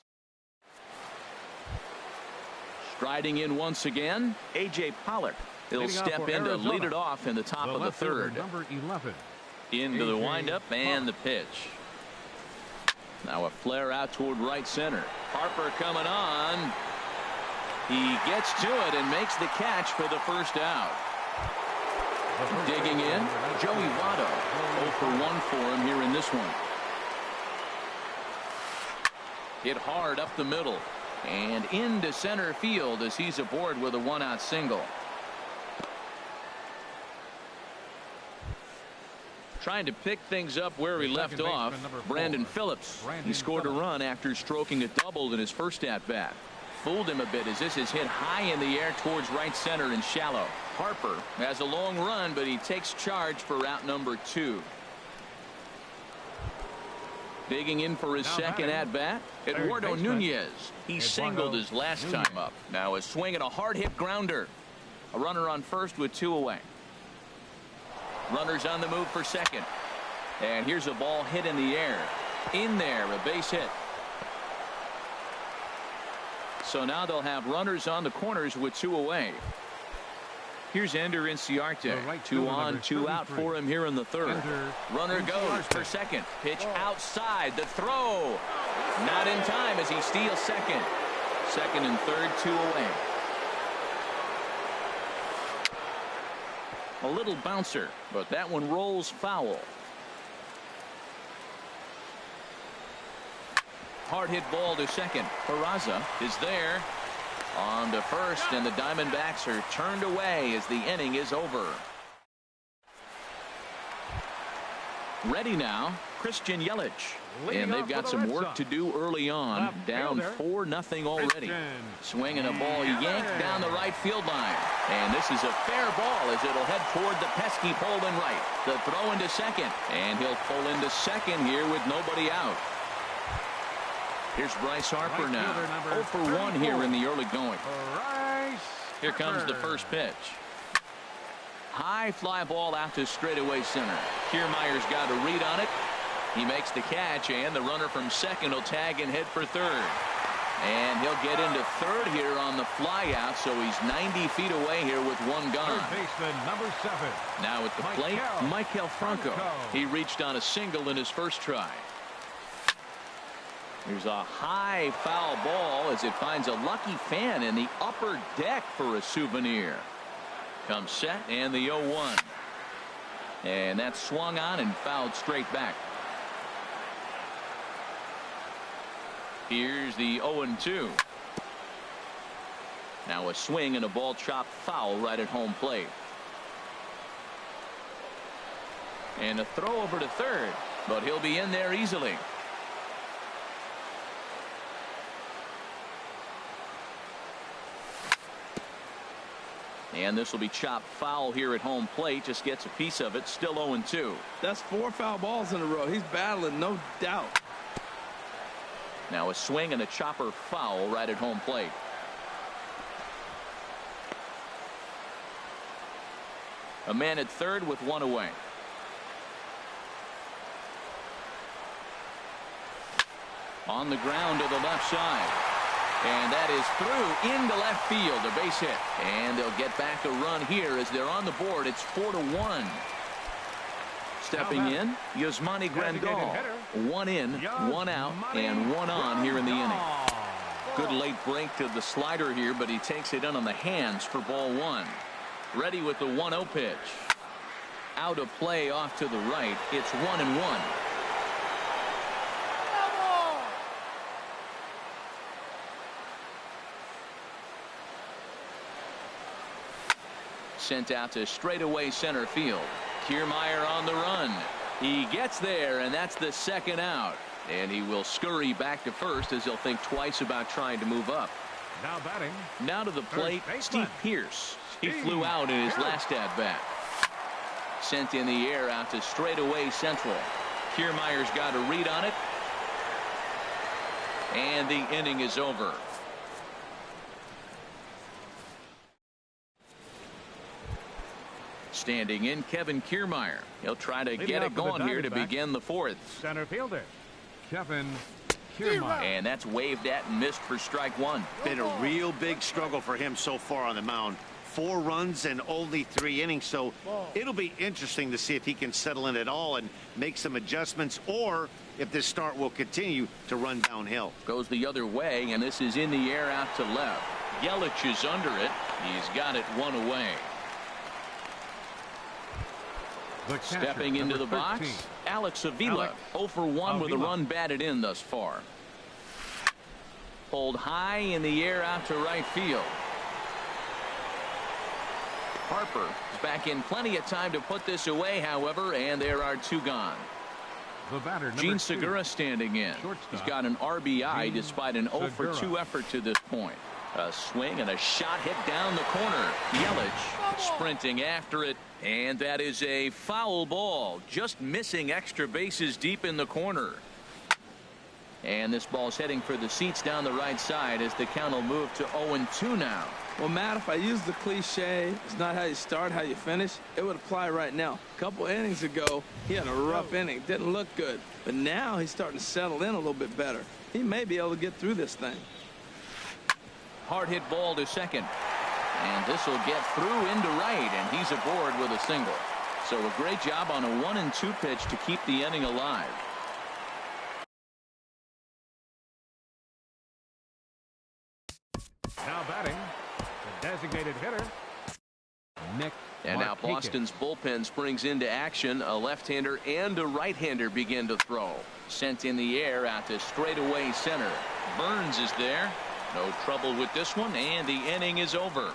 Striding in once again, A.J. Pollock. He'll step in to lead it off in the top of the third. Number 11. Into the windup and the pitch. Now a flare out toward right center. Harper coming on. He gets to it and makes the catch for the first out. Digging in, Joey Votto. 0 for 1 for him here in this one. Hit hard up the middle and into center field as he's aboard with a 1-out single. Trying to pick things up where he left off, Brandon Phillips. He scored a run after stroking a double in his first at-bat. Fooled him a bit as this is hit high in the air towards right center and shallow. Harper has a long run, but he takes charge for out number 2. Digging in for his second at-bat, Eduardo Nunez. He singled his last time up. Now a swing and a hard-hit grounder. A runner on first with 2 away. Runners on the move for second. And here's a ball hit in the air. In there, a base hit. So now they'll have runners on the corners with 2 away. Here's Ender Inciarte. Right 2 on, number 2 out 33. for him here in the third. Ender Runner goes for second. Pitch outside. The throw. Not in time as he steals second. Second and third, 2 away. A little bouncer, but that one rolls foul. Hard hit ball to second. Peraza is there. On to first, and the Diamondbacks are turned away as the inning is over. Ready now, Christian Yelich. And they've got some work to do early on. Down 4-0 already. Swinging a ball yanked down the right field line. And this is a fair ball as it'll head toward the pesky pole and right. The throw into second. And he'll pull into second here with nobody out. Here's Bryce Harper now. 0 for 1 here in the early going. Here comes the first pitch. High fly ball out to straightaway center. Kiermaier's got a read on it. He makes the catch, and the runner from second will tag and head for third. And he'll get into third here on the fly out, so he's 90 feet away here with one gone. Third baseman, number 7. Now at the plate, Maikel Franco. He reached on a single in his first try. Here's a high foul ball as it finds a lucky fan in the upper deck for a souvenir. Comes set and the 0-1. And that's swung on and fouled straight back. Here's the 0-2. Now a swing and a ball chopped foul right at home plate. And a throw over to third, but he'll be in there easily. And this will be chopped foul here at home plate. Just gets a piece of it. Still 0-2. That's 4 foul balls in a row. He's battling, no doubt. Now a swing and a chopper foul right at home plate. A man at third with 1 away. On the ground to the left side. And that is through into left field, a base hit. And they'll get back a run here as they're on the board. It's 4-1. Stepping in, Yasmani Grandal. 1 in, 1 out, and 1 on here in the inning. Good late break to the slider here, but he takes it in on the hands for ball 1. Ready with the 1-0 pitch. Out of play off to the right. It's 1-1. Sent out to straightaway center field. Kiermaier on the run. He gets there, and that's the second out. And he will scurry back to first as he'll think twice about trying to move up. Now batting. Now to the plate, Steve Pearce. He flew out in his last at-bat. Sent in the air out to straightaway central. Kiermaier's got a read on it. And the inning is over. Standing in, Kevin Kiermaier. He'll try to get it going here to begin the fourth. Center fielder, Kevin Kiermaier. And that's waved at and missed for strike 1. Been a real big struggle for him so far on the mound. 4 runs and only 3 innings, so it'll be interesting to see if he can settle in at all and make some adjustments, or if this start will continue to run downhill. Goes the other way, and this is in the air out to left. Yelich is under it. He's got it 1 away. Stepping into the box, Alex Avila. 0 for 1 with a run batted in thus far. Pulled high in the air out to right field. Harper is back in plenty of time to put this away, however, and there are 2 gone. The batter, Gene Segura standing in. He's got an RBI despite an 0 for 2 effort to this point. A swing and a shot hit down the corner. Yelich sprinting after it, and that is a foul ball, just missing extra bases deep in the corner. And this ball's heading for the seats down the right side as the count will move to 0-2 now. Well, Matt, if I use the cliche, it's not how you start, how you finish, it would apply right now. A couple innings ago, he had a rough inning. Didn't look good. But now he's starting to settle in a little bit better. He may be able to get through this thing. Hard hit ball to second. And this will get through into right, and he's aboard with a single. So a great job on a 1-2 pitch to keep the inning alive. Now batting, the designated hitter, Nick. And now Boston's bullpen springs into action. A left-hander and a right-hander begin to throw. Sent in the air out to straightaway center. Burns is there. No trouble with this one, and the inning is over.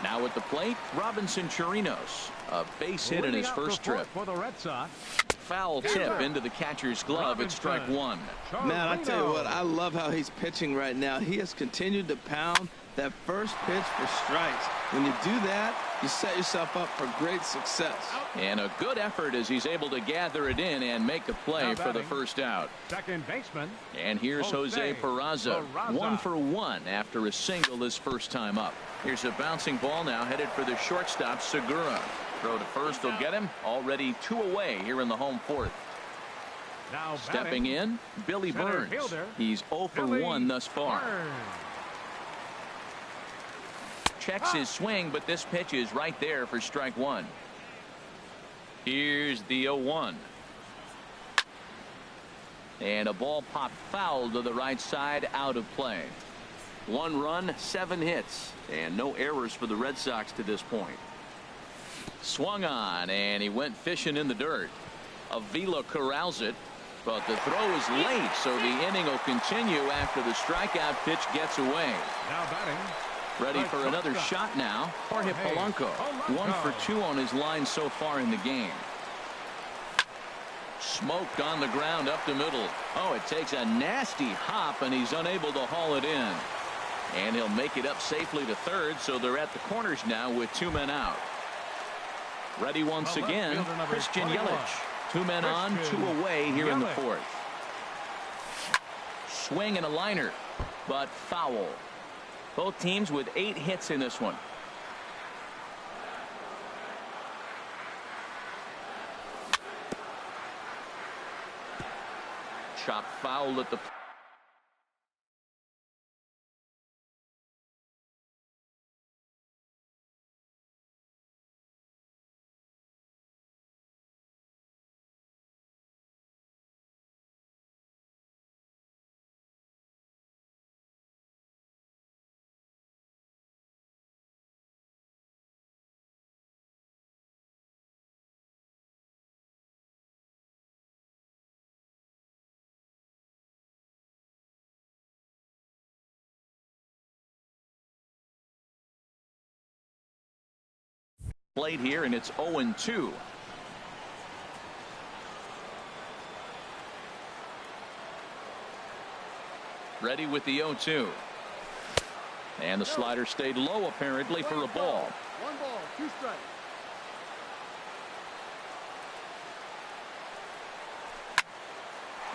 Now at the plate, Robinson Chirinos. A base hit in his first trip. For the Red Sox. Foul tip into the catcher's glove at strike one. Man, I tell you what, I love how he's pitching right now. He has continued to pound that first pitch for strikes. When you do that, you set yourself up for great success. And a good effort as he's able to gather it in and make a play for the first out. Second baseman. And here's Jose Peraza. 1 for 1 after a single his first time up. Here's a bouncing ball now headed for the shortstop, Segura. Throw to first will get him. Already 2 away here in the home fourth. Now stepping in, Billy Burns. Fielder, he's 0 for 1 thus far. Burns. Checks his swing, but this pitch is right there for strike one. Here's the 0-1. And a ball popped foul to the right side, out of play. 1 run, 7 hits, and no errors for the Red Sox to this point. Swung on, and he went fishing in the dirt. Avila corrals it, but the throw is late, so the inning will continue after the strikeout pitch gets away. Now batting. Ready for another shot now. Jorge Polanco. 1 for 2 on his line so far in the game. Smoked on the ground up the middle. Oh, it takes a nasty hop, and he's unable to haul it in. And he'll make it up safely to third, so they're at the corners now with 2 men out. Ready once again, Christian Yelich. 2 men on, 2 away here in the fourth. Swing and a liner, but foul. Both teams with 8 hits in this one. Chop foul at the plate here, and it's 0-2. Ready with the 0-2. And the slider stayed low apparently for a ball. 1 ball, 2 strikes.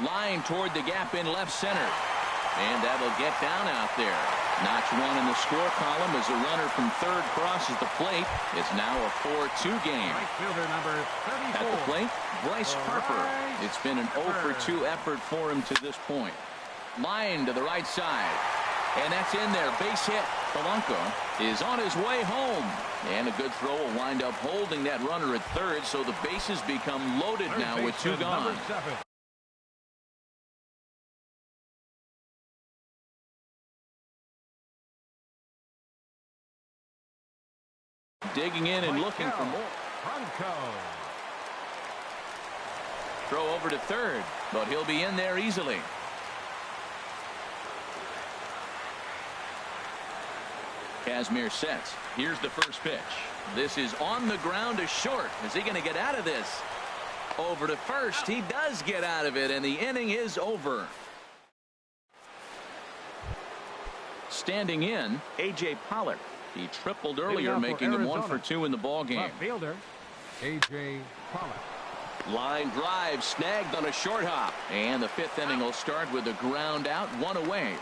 Line toward the gap in left center. And that'll get down out there. Notch 1 in the score column as a runner from third crosses the plate. It's now a 4-2 game. Right fielder number 34. At the plate, Bryce Harper. It's been an 0 for 2 effort for him to this point. Line to the right side. And that's in there. Base hit. Polanco is on his way home. And a good throw will wind up holding that runner at third, so the bases become loaded now with 2 gone. Digging in and looking for more. Throw over to third, but he'll be in there easily. Kazmir sets. Here's the first pitch. This is on the ground to short. Is he going to get out of this? Over to first. He does get out of it, and the inning is over. Standing in, A.J. Pollock. He tripled earlier, making him 1 for 2 in the ball game. Left fielder, A.J. Pollock. Line drive snagged on a short hop, and the 5th inning will start with a ground out, 1 away.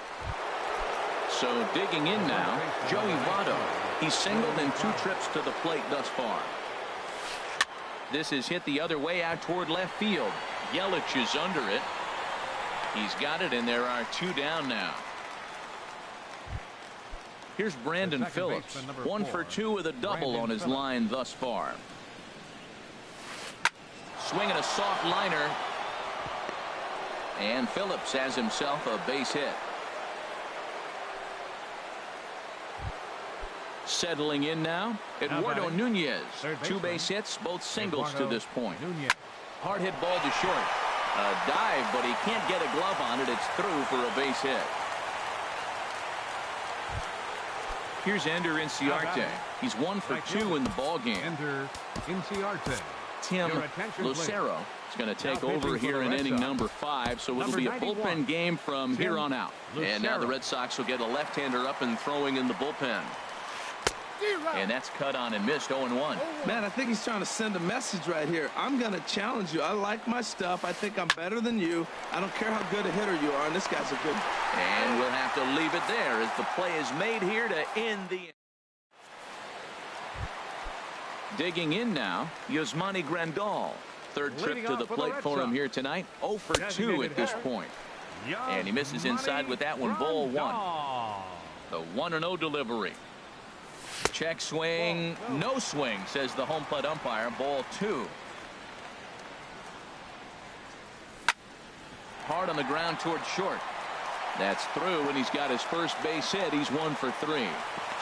So digging in now, Joey Votto. He's singled in 2 trips to the plate thus far. This is hit the other way out toward left field. Yelich is under it. He's got it, and there are 2 down now. Here's Brandon second Phillips. baseman, number 1 for 4, 2 with a double Brandon on his Phillips. line thus far. Swinging a soft liner. And Phillips has himself a base hit. Settling in now, Eduardo Nunez. 2 base hits, both singles to this point. Hard hit ball to short. A dive, but he can't get a glove on it. It's through for a base hit. Here's Ender Inciarte. He's 1 for 2 in the ball game. Ender Inciarte. Tim Your attention, Lucero is going to take Now over pitching for here the in Red inning Sox. number 5, so it'll Number be a 91, bullpen game from here on out. And now the Lucero. Red Sox will get a left-hander up and throwing in the bullpen. And that's cut on and missed. 0-1. Man, I think he's trying to send a message right here. I'm going to challenge you. I like my stuff. I think I'm better than you. I don't care how good a hitter you are, and this guy's a good. And we'll have to leave it there as the play is made here to end the. Digging in now, Yasmani Grandal. Third trip Leading to off the for the plate Red for him Sox. here tonight. 0 for 2 Designated at this hitter. point. And he misses inside with that one. Ball 1. The 1-0 delivery. Check swing. No swing, says the home plate umpire. Ball 2. Hard on the ground towards short. That's through, and he's got his first base hit. He's 1 for 3.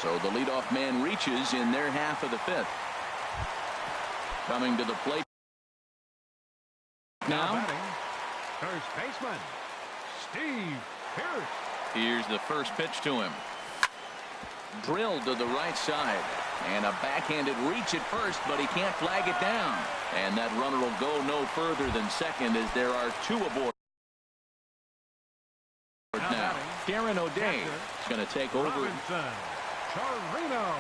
So the leadoff man reaches in their half of the 5th. Coming to the plate now. Batting, first baseman, Steve Pierce. Here's the first pitch to him. Drilled to the right side. And a backhanded reach at first, but he can't flag it down. And that runner will go no further than second as there are 2 aboard now. Darren O'Day is going to take over. Robinson Chirino.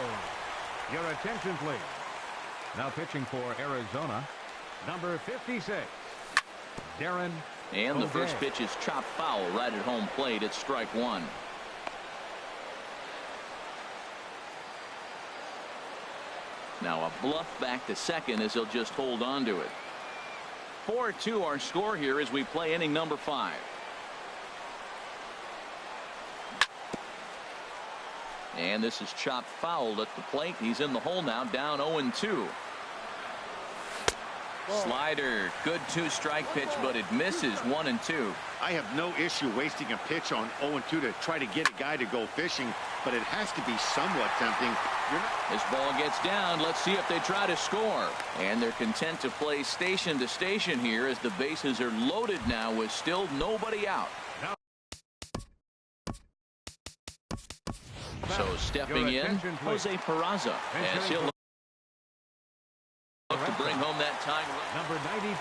Your attention, please. Now pitching for Arizona, number 56, Darren And the O'Day. first pitch is chopped foul right at home plate. It's strike 1. Now a bluff back to second as he'll just hold on to it. 4-2 our score here as we play inning number 5. And this is chopped foul at the plate. He's in the hole now, down 0-2. Slider, good 2-strike pitch, but it misses. 1-2. I have no issue wasting a pitch on 0-2 to try to get a guy to go fishing, but it has to be somewhat tempting. This ball gets down. Let's see if they try to score. And they're content to play station to station here as the bases are loaded now with still nobody out. So stepping in, Jose Peraza, as he'll look to bring home that tying run. Number 92.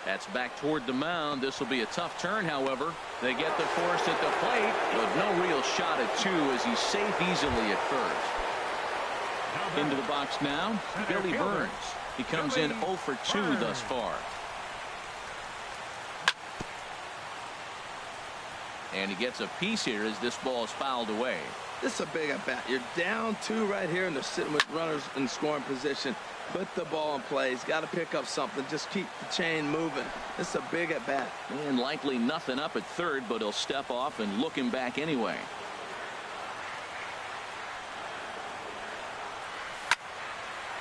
That's back toward the mound. This will be a tough turn, however. They get the force at the plate, but no real shot at 2 as he's safe easily at first. Into the box now, Billy Burns. He comes in 0 for 2 thus far. And he gets a piece here as this ball is fouled away. This is a big at bat. You're down 2 right here, and they're sitting with runners in scoring position. Put the ball in play. He's got to pick up something. Just keep the chain moving. This is a big at bat. And likely nothing up at third, but he'll step off and look him back anyway.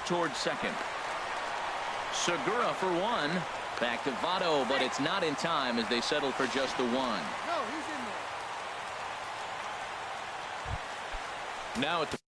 Towards second. Segura for 1. Back to Votto, but it's not in time as they settle for just the 1. Now at the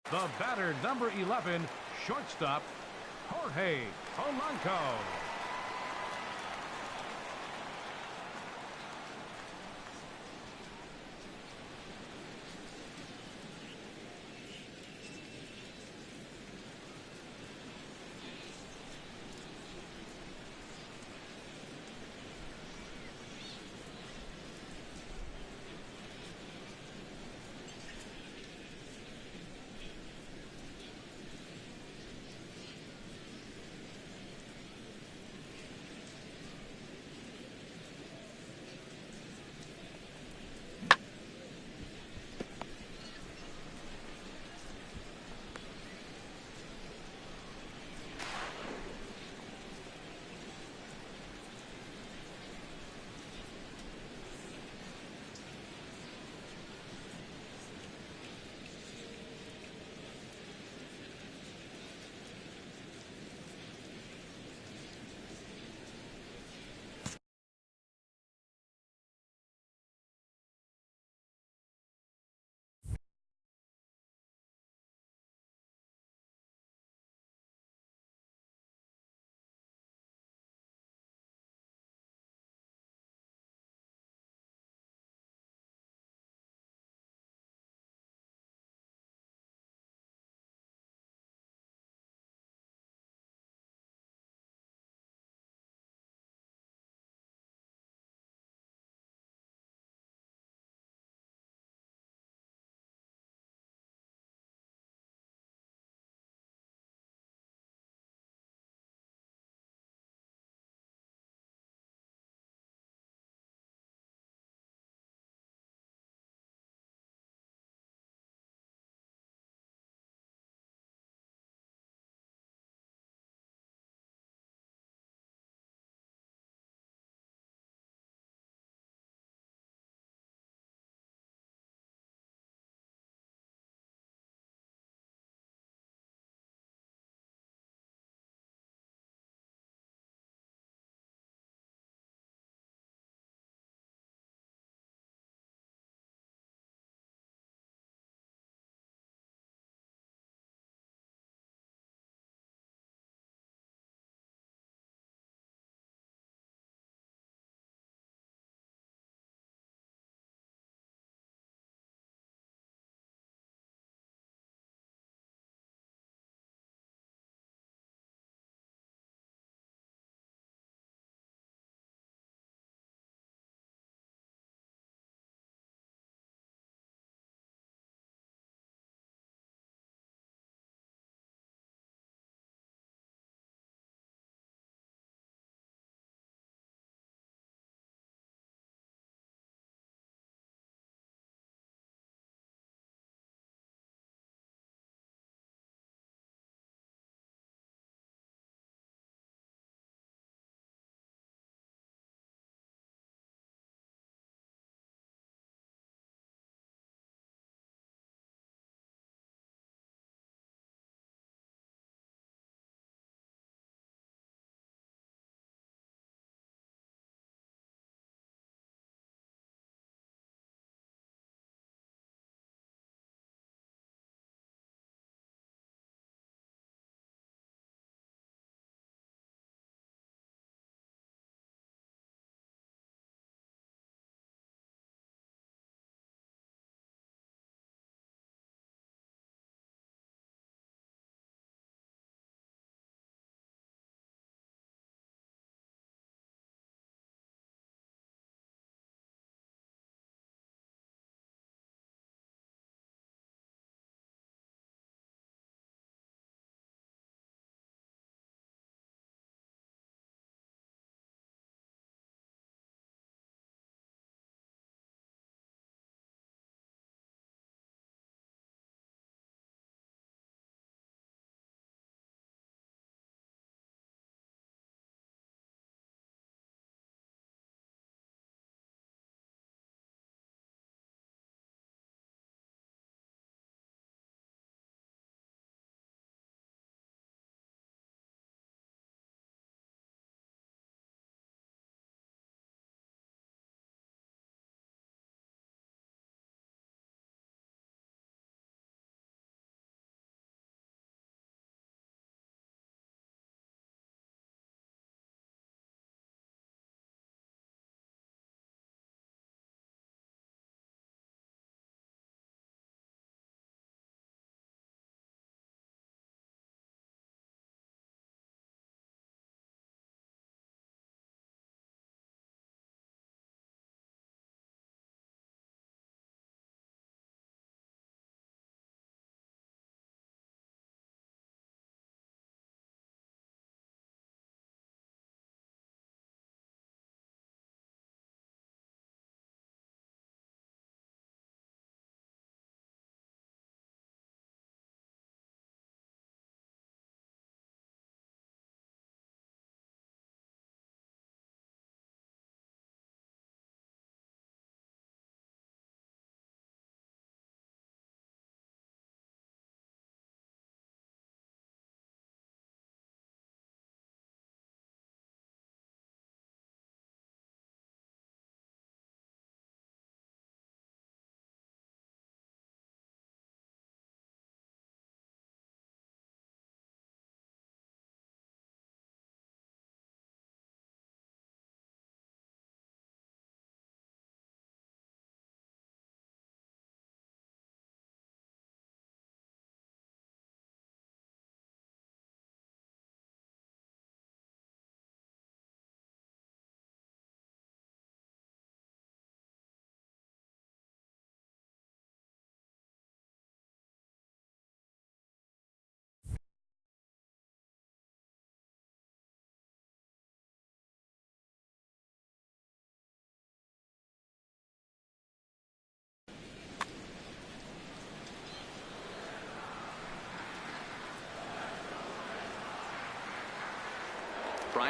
The batter, number 11, shortstop, Jorge Polanco.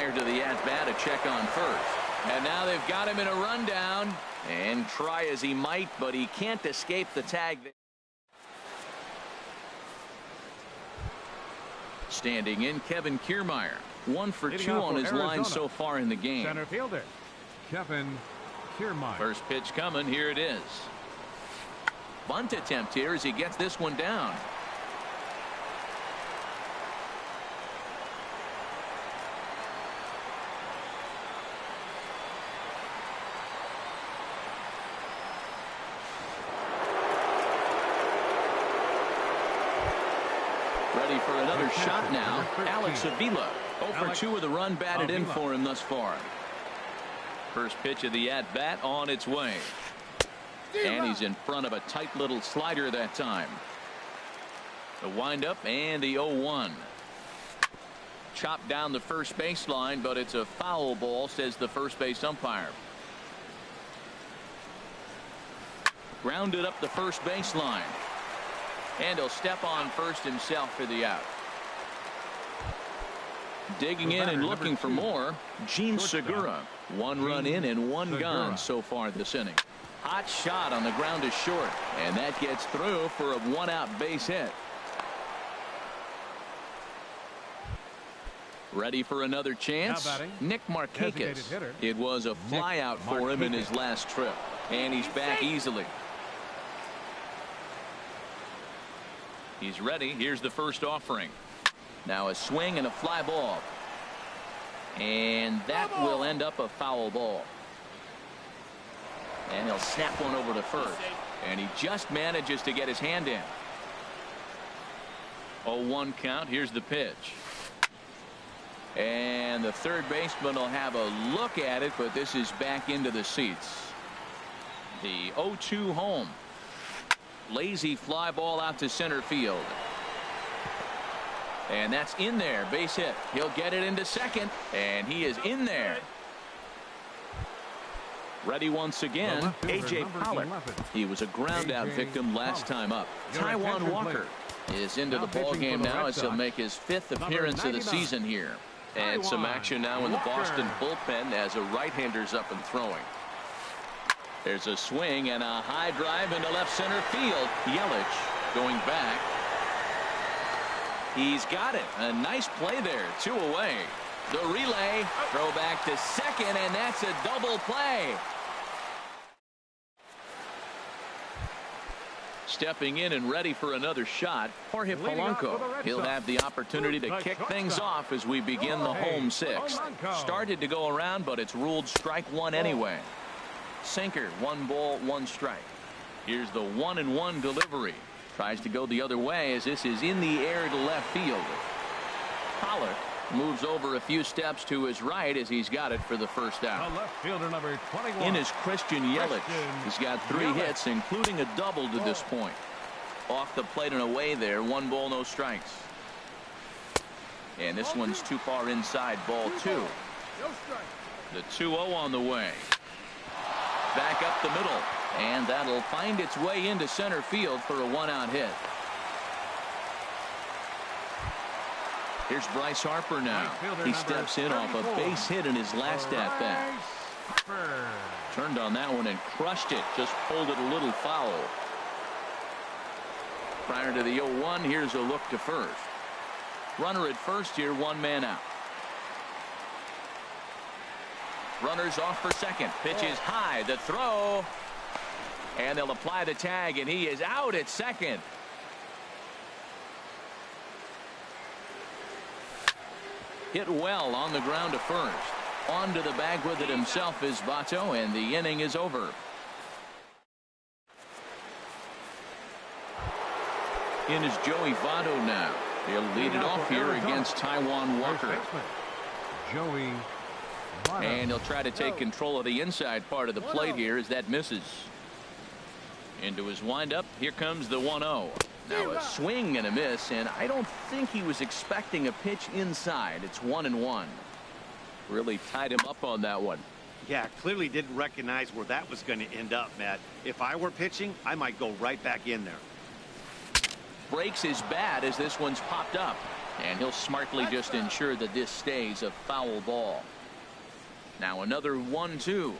prior to the at-bat, a check on first. And now they've got him in a rundown. And try as he might, but he can't escape the tag. Standing in, Kevin Kiermaier. 1 for 2 on his line so far in the game. Center fielder, Kevin Kiermaier. First pitch coming. Here it is. Bunt attempt here as he gets this one down. Ready for another shot now. Alex Avila. 0 for 2 with a run batted in for him thus far. First pitch of the at-bat on its way. And he's in front of a tight little slider that time. The windup and the 0-1. Chopped down the first baseline, but it's a foul ball, says the first base umpire. Grounded up the first baseline. And he'll step on first himself for the out. Digging in and looking for more, Gene Segura. 1 run in and 1 gone so far this inning. Hot shot on the ground is short, and that gets through for a 1-out base hit. Ready for another chance? Nick Markakis. It was a fly out for him in his last trip, and he's back easily. He's ready. Here's the first offering. Now a swing and a fly ball. And that will end up a foul ball. And he'll snap one over to first. And he just manages to get his hand in. 0-1 count. Here's the pitch. And the third baseman will have a look at it, but this is back into the seats. The 0-2 home. Lazy fly ball out to center field. And that's in there. Base hit. He'll get it into second. And he is in there. Ready once again. A.J. Pollard. He was a ground out victim last time up. Taijuan Walker is into the ball game now as he'll make his 5th appearance of the season here. And some action now in the Boston bullpen as a right-hander's up and throwing. There's a swing and a high drive into left center field. Yelich going back. He's got it. A nice play there. 2 away. The relay. Throw back to second, and that's a double play. Stepping in and ready for another shot, Jorge Polanco. He'll have the opportunity to kick things off as we begin the home 6th. Started to go around, but it's ruled strike 1 anyway. Sinker, 1 ball, 1 strike. Here's the 1-1 delivery. Tries to go the other way as this is in the air to left field. Pollard moves over a few steps to his right as he's got it for the first out. Left fielder number 21. In is Christian Yelich. He's got 3 hits, including a double to this point. Off the plate and away there. 1 ball, no strikes. And this one's too far inside, ball 2. The 2-0 on the way. Back up the middle, and that'll find its way into center field for a 1-out hit. Here's Bryce Harper now. He steps in off a base hit in his last at-bat. Turned on that one and crushed it. Just pulled it a little foul. Prior to the 0-1, here's a look to first. Runner at first here, 1 man out. Runners off for second. Pitch is high. The throw. And they'll apply the tag, and he is out at second. Hit well on the ground to first. On to the bag with it himself is Votto, and the inning is over. In is Joey Votto now. He'll lead it off here against Taijuan Walker. Joey Votto. And he'll try to take control of the inside part of the plate here as that misses. Into his windup. Here comes the 1-0. Now a swing and a miss, and I don't think he was expecting a pitch inside. It's 1-1. Really tied him up on that one. Yeah, clearly didn't recognize where that was going to end up, Matt. If I were pitching, I might go right back in there. Breaks his bat as this one's popped up. And he'll smartly just ensure that this stays a foul ball. Now another 1-2.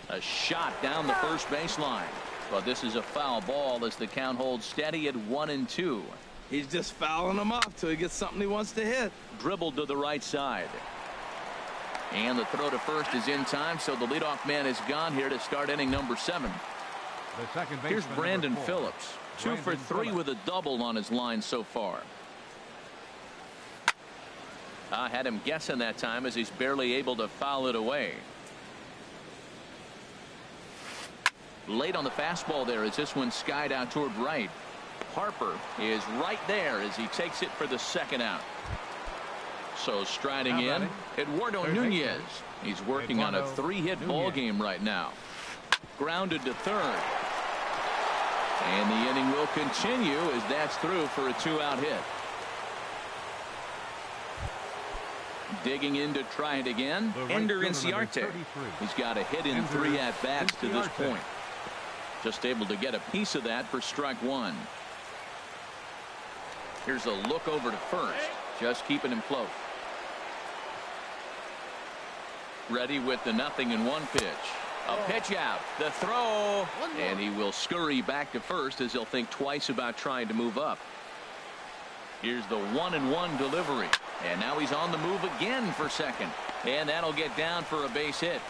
A shot down the first baseline. But this is a foul ball as the count holds steady at 1-2. He's just fouling them off till he gets something he wants to hit. Dribbled to the right side. And the throw to first is in time, so the leadoff man is gone here to start inning number 7. The second Here's baseman, Brandon number 4. Phillips. 2 for 3 with a double on his line so far. I had him guessing that time as he's barely able to foul it away. Late on the fastball there as this one skied out toward right. Harper is right there as he takes it for the second out. So striding in, Eduardo Nunez. He's working on a 3-hit ball game right now. Grounded to third. And the inning will continue as that's through for a 2-out hit. Digging in to try it again. Ender Inciarte. He's got a hit in 3 at-bats to this point. Just able to get a piece of that for strike 1. Here's a look over to first. Just keeping him close. Ready with the 0-1 pitch. A pitch out. The throw. And he will scurry back to first as he'll think twice about trying to move up. Here's the 1-1 delivery. And now he's on the move again for second. And that'll get down for a base hit.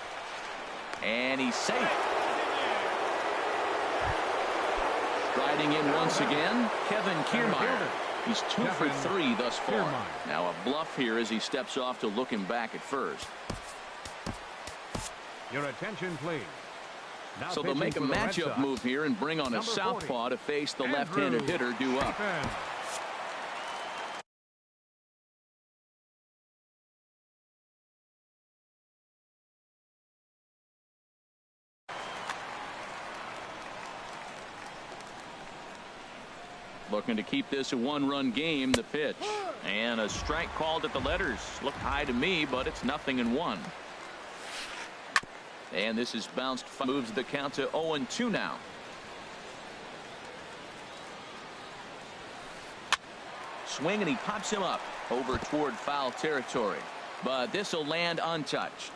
And he's safe. Striding in once again, Kevin Kiermaier. He's 2 for 3 thus far. Now a bluff here as he steps off to look him back at first. Your attention, please. Now so they'll make a matchup move here and bring on a southpaw to face the left-handed hitter due up. Looking to keep this a 1-run game. The pitch and a strike called at the letters. Looked high to me, but it's 0-1. And this is bounced. Moves the count to 0-2 now. Swing and he pops him up over toward foul territory, but this will land untouched.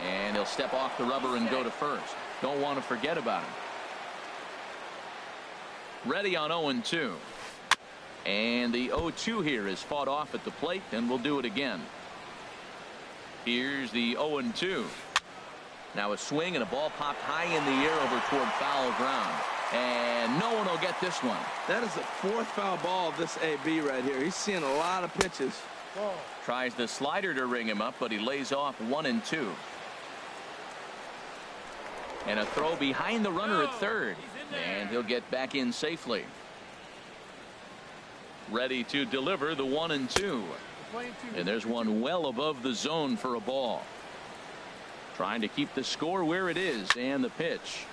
And he'll step off the rubber and go to first. Don't want to forget about him. Ready on 0-2. And the 0-2 here is fought off at the plate, and we'll do it again. Here's the 0-2. Now a swing and a ball popped high in the air over toward foul ground. And no one will get this one. That is the 4th foul ball of this AB right here. He's seeing a lot of pitches. Tries the slider to ring him up, but he lays off 1-2. And a throw behind the runner at third. And he'll get back in safely. Ready to deliver the 1-2. And there's one well above the zone for a ball. Trying to keep the score where it is, and the pitch.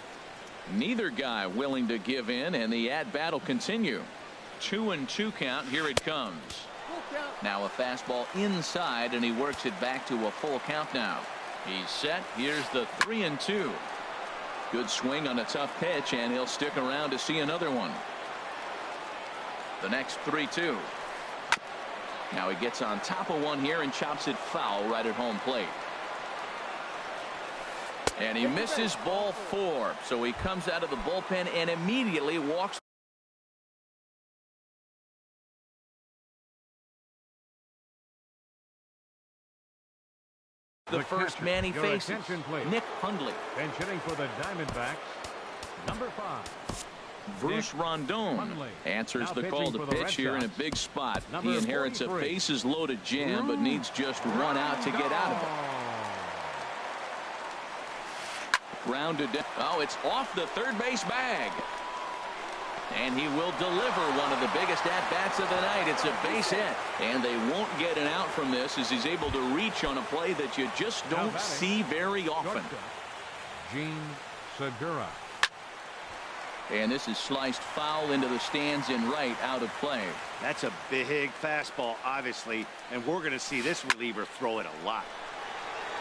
Neither guy willing to give in, and the at-bat will continue. 2-2 count. Here it comes. Now a fastball inside, and he works it back to a full count now. He's set. Here's the 3-2. Good swing on a tough pitch, and he'll stick around to see another one. The next 3-2. Now he gets on top of one here and chops it foul right at home plate. And he misses ball 4. So he comes out of the bullpen and immediately walks. The first man he faces, Nick Hundley. Bench hitting for the Diamondbacks, number 5. Bruce Rondon answers the call to pitch here in a big spot. He inherits a bases loaded jam, but needs just 1 out to get out of it. Grounded down. Oh, it's off the third base bag. And he will deliver one of the biggest at-bats of the night. It's a base hit. And they won't get an out from this as he's able to reach on a play that you just don't see very often. Gene Segura. And this is sliced foul into the stands in right, out of play. That's a big fastball, obviously, and we're going to see this reliever throw it a lot.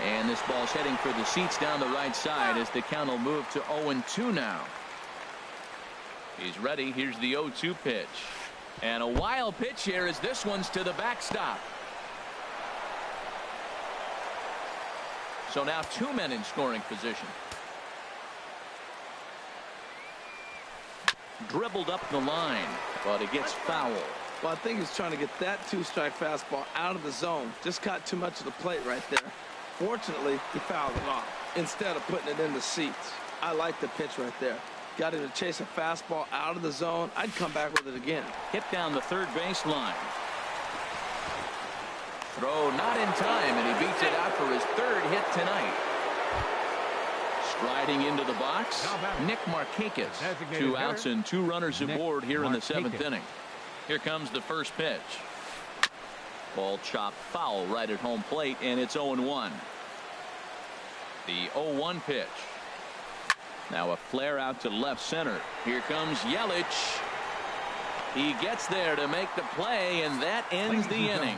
And this ball's heading for the seats down the right side as the count will move to 0-2 now. He's ready. Here's the 0-2 pitch. And a wild pitch here as this one's to the backstop. So now 2 men in scoring position. Dribbled up the line, but it gets foul. Well, I think he's trying to get that 2-strike fastball out of the zone. Just caught too much of the plate right there. Fortunately, he fouled it off instead of putting it in the seats. I like the pitch right there. Got him to chase a fastball out of the zone. I'd come back with it again. Hit down the third base line. Throw not in time, and he beats it out for his third hit tonight. Striding into the box, Nick Markakis. 2 outs and 2 runners aboard here in the 7th inning. Here comes the first pitch. Ball chopped foul right at home plate, and it's 0-1. The 0-1 pitch. Now a flare out to left center. Here comes Yelich. He gets there to make the play, and that ends the inning.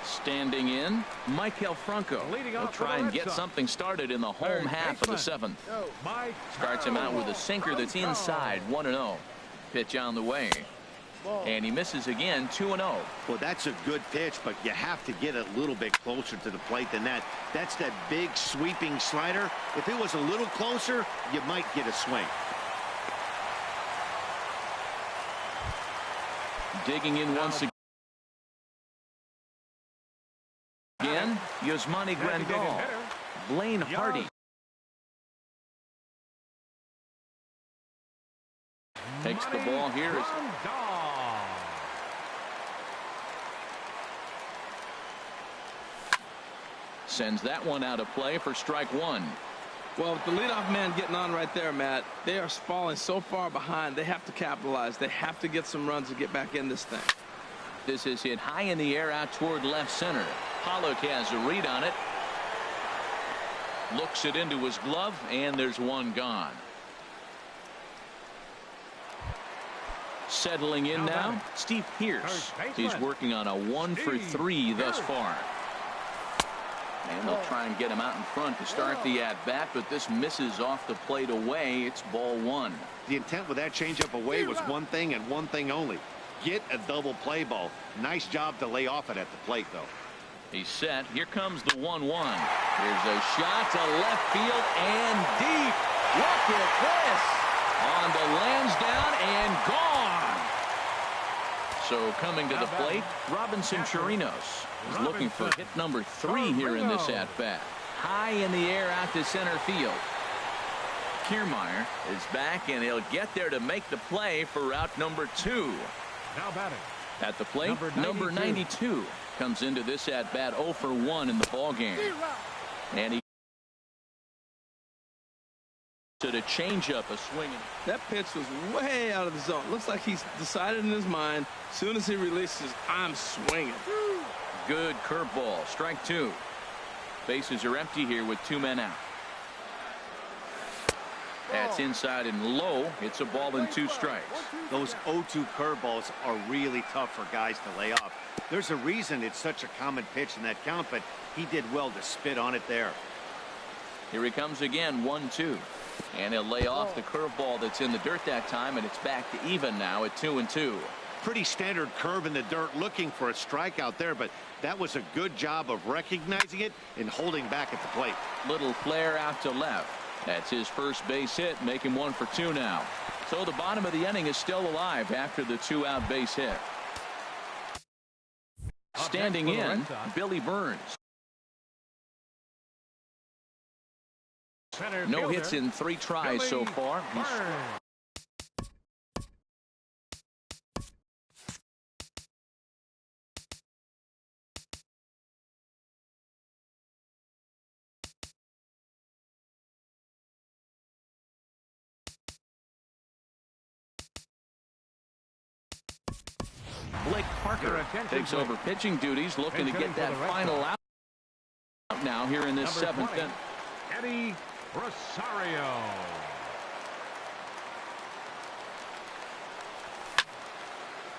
Standing in, Michael Franco. He'll try and get something started in the home half of the 7th. Starts him out with a sinker that's inside, 1-0. Pitch on the way. And he misses again, 2-0. Well, that's a good pitch, but you have to get a little bit closer to the plate than that. That's that big sweeping slider. If it was a little closer, you might get a swing. Digging in once again. Yasmani Grandal. Blaine Hardy. Takes the ball here. Sends that one out of play for strike 1. Well, with the leadoff man getting on right there, Matt, they are falling so far behind. They have to capitalize. They have to get some runs to get back in this thing. This is hit high in the air out toward left center. Pollock has a read on it. Looks it into his glove, and there's one gone. Settling in now, Steve Pearce. He's working on a 1 for 3 thus far. And they'll try and get him out in front to start the at-bat, but this misses off the plate away. It's ball 1. The intent with that changeup away was one thing and one thing only. Get a double play ball. Nice job to lay off it at the plate, though. He's set. Here comes the 1-1. Here's a shot to left field and deep. Look at this. On the Lansdowne and gone. So coming to the plate, Robinson Chirinos is looking for hit number 3 here in this at-bat. High in the air out to center field. Kiermaier is back, and he'll get there to make the play for route number 2. Now batting. At the plate, number 92 comes into this at-bat 0 for 1 in the ballgame. And he to the changeup, a swinging. That pitch was way out of the zone. Looks like he's decided in his mind, as soon as he releases, I'm swinging. Good curveball, strike 2. Bases are empty here with 2 men out. That's inside and low. It's a ball and 2 strikes. Those 0-2 curveballs are really tough for guys to lay off. There's a reason it's such a common pitch in that count, but he did well to spit on it there. Here he comes again, 1-2. And he'll lay off the curveball that's in the dirt that time, and it's back to even now at 2-2. Pretty standard curve in the dirt, looking for a strikeout there, but that was a good job of recognizing it and holding back at the plate. Little flare out to left. That's his first base hit, making 1 for 2 now. So the bottom of the inning is still alive after the 2-out base hit. Standing in, Billy Burns. No hits in 3 tries so far. Blake Parker takes over pitching duties, looking to get that final out now here in this 7th inning. Eddie Rosario.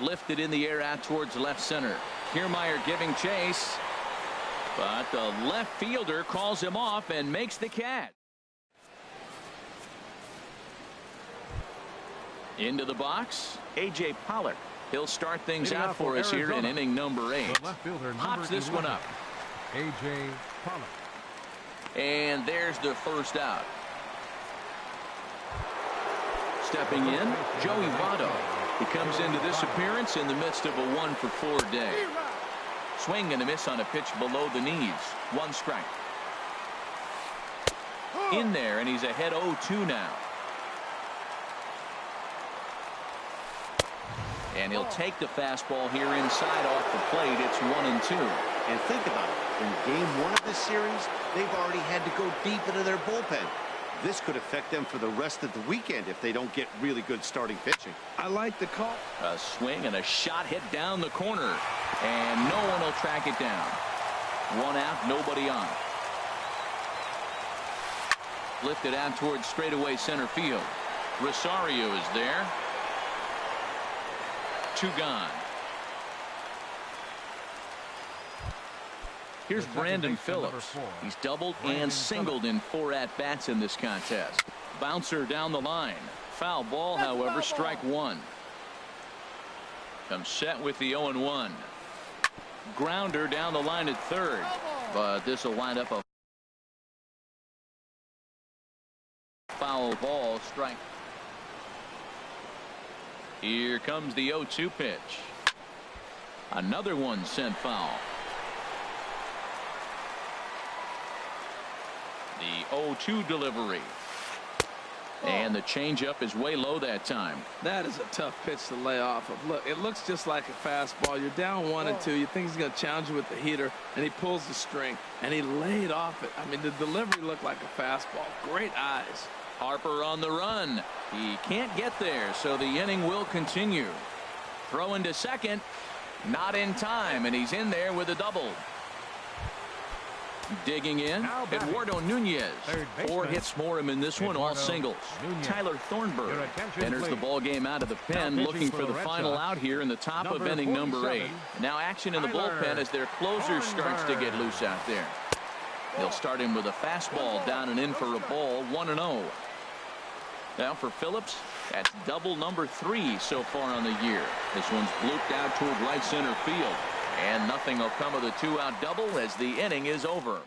Lifted in the air out towards left center. Kiermaier giving chase. But the left fielder calls him off and makes the catch. Into the box, A.J. Pollock. He'll start things out for us here in inning number 8. Pops this one up. A.J. Pollock. And there's the first out. Stepping in, Joey Votto. He comes into this appearance in the midst of a 1-for-4 day. Swing and a miss on a pitch below the knees. 1 strike. In there, and he's ahead 0-2 now. And he'll take the fastball here inside off the plate. It's 1-2. And think about it. In game 1 of this series, they've already had to go deep into their bullpen. This could affect them for the rest of the weekend if they don't get really good starting pitching. I like the call. A swing and a shot hit down the corner. And no one will track it down. 1 out, nobody on. Lifted out towards straightaway center field. Rosario is there. 2 gone. Here's Brandon Phillips. He's doubled and singled in 4 at-bats in this contest. Bouncer down the line. Foul ball, however, strike 1. Comes set with the 0-1. Grounder down the line at third. But this will wind up a foul ball, strike. Here comes the 0-2 pitch. Another one sent foul. The 0-2 delivery. And the changeup is way low that time. That is a tough pitch to lay off of. Look, it looks just like a fastball. You're down 1-2. You think he's going to challenge you with the heater, and he pulls the string, and he laid off it. I mean, the delivery looked like a fastball. Great eyes. Harper on the run. He can't get there, so the inning will continue. Throw into second. Not in time, and he's in there with a double. Digging in, Eduardo Nunez. 4 hits for him in this one, all singles. Tyler Thornburg enters the ball game out of the pen, looking for the final out here in the top of inning number 8. Now action in the bullpen as their closer starts to get loose out there. They'll start him with a fastball down and in for a ball, 1-0. Now for Phillips, that's double number 3 so far on the year. This one's blooped out toward right center field. And nothing will come of the 2-out double as the inning is over.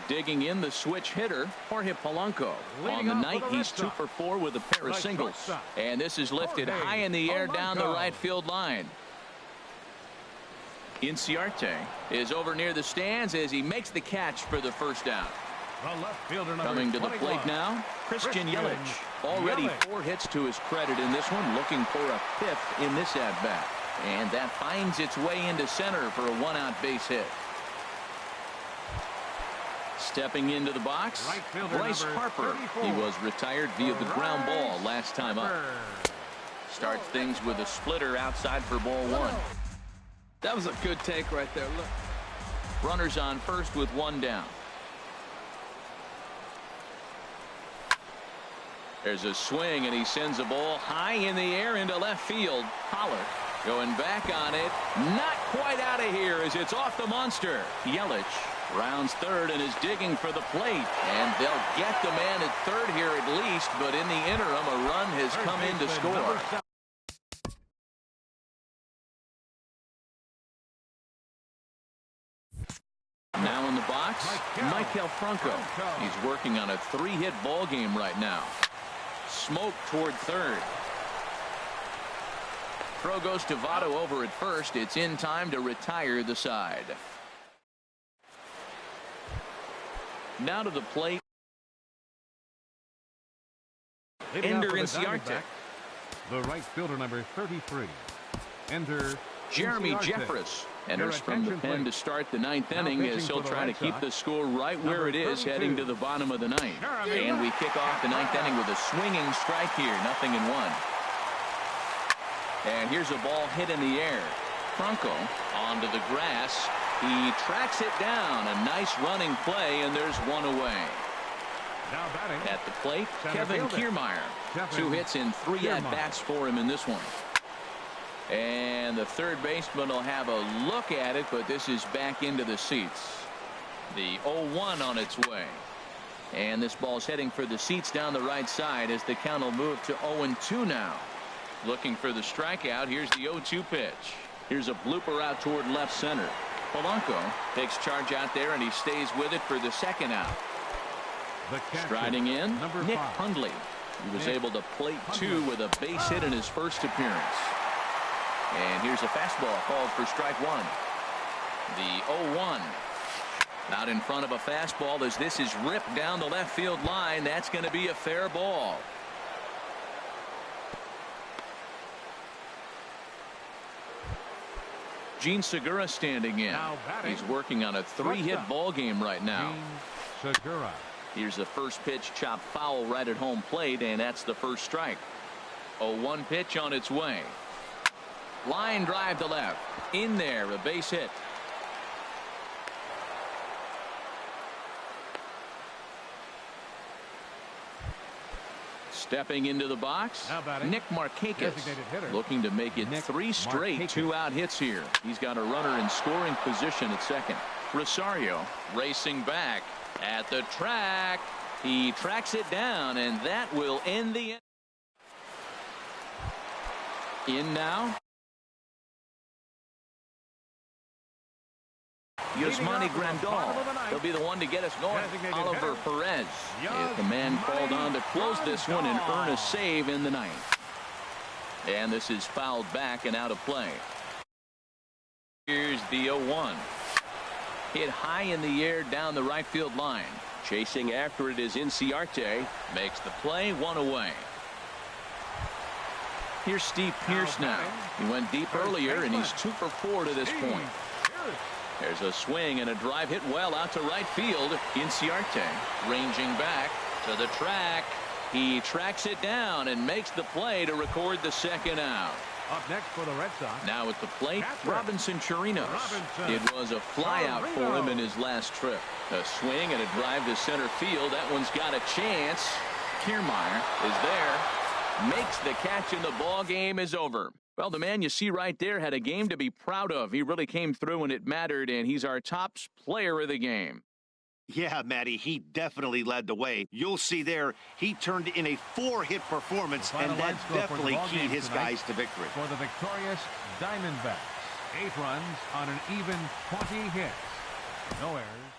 Digging in the switch hitter, Jorge Polanco. On the night, he's 2 for 4 with a pair of singles. And this is lifted high in the air down the right field line. Inciarte is over near the stands as he makes the catch for the first out. Coming to the plate now, Christian Yelich. Already 4 hits to his credit in this one, looking for a 5th in this at-bat. And that finds its way into center for a 1-out base hit. Stepping into the box, Bryce Harper. He was retired via the ground ball last time up. Starts things with a splitter outside for ball 1. That was a good take right there. Look. Runners on first with 1 down. There's a swing, and he sends a ball high in the air into left field. Pollard going back on it. Not quite out of here as it's off the monster. Yelich rounds third and is digging for the plate. And they'll get the man at third here at least, but in the interim, a run has come in to score. Now in the box, Maikel Franco. He's working on a 3-hit ball game right now. Smoke toward third. Throw goes to Votto over at first. It's in time to retire the side. Now to the plate. Ender Inciarte. The right fielder, number 33. Ender Jeremy Jeffress enters from the pen to start the 9th inning as he'll try to keep the score right where it is heading to the bottom of the 9th. And we kick off the 9th inning with a swinging strike here, 0-1. And here's a ball hit in the air. Franco onto the grass. He tracks it down. A nice running play, and there's 1 away. At the plate, Kevin Kiermaier. 2 hits in 3 at-bats for him in this one. And the third baseman will have a look at it, but this is back into the seats. The 0-1 on its way. And this ball's heading for the seats down the right side as the count will move to 0-2 now. Looking for the strikeout. Here's the 0-2 pitch. Here's a blooper out toward left center. Polanco takes charge out there, and he stays with it for the second out. Striding in, Nick Hundley. He was able to plate 2 with a base hit in his first appearance. And here's a fastball called for strike 1. The 0-1. Out in front of a fastball as this is ripped down the left field line. That's going to be a fair ball. Gene Segura standing in. He's working on a 3-hit ball game right now. Segura. Here's the first pitch, chopped foul right at home plate, and that's the first strike. 0-1 pitch on its way. Line drive to left. In there, a base hit. Stepping into the box, Nick Markakis, looking to make it 3 straight 2-out hits here. He's got a runner in scoring position at second. Rosario racing back at the track. He tracks it down, and that will end the inning. In now, Yasmani Grandal. He'll be the one to get us going. Oliver Perez is the man called on to close this one and earn a save in the ninth. And this is fouled back and out of play. Here's the 0-1. Hit high in the air down the right field line. Chasing after it is Inciarte. Makes the play, 1 away. Here's Steve Pearce now. He went deep earlier, and he's 2 for 4 to this point. There's a swing and a drive hit well out to right field. Inciarte ranging back to the track. He tracks it down and makes the play to record the second out. Up next for the Red Sox. Now at the plate, Robinson Chirinos. It was a flyout for him in his last trip. A swing and a drive to center field. That one's got a chance. Kiermaier is there. Makes the catch, and the ball game is over. Well, the man you see right there had a game to be proud of. He really came through when it mattered, and he's our top player of the game. Yeah, Matty, he definitely led the way. You'll see there, he turned in a 4-hit performance, and that definitely keyed his guys to victory. For the victorious Diamondbacks, 8 runs on an even 20 hits. No errors.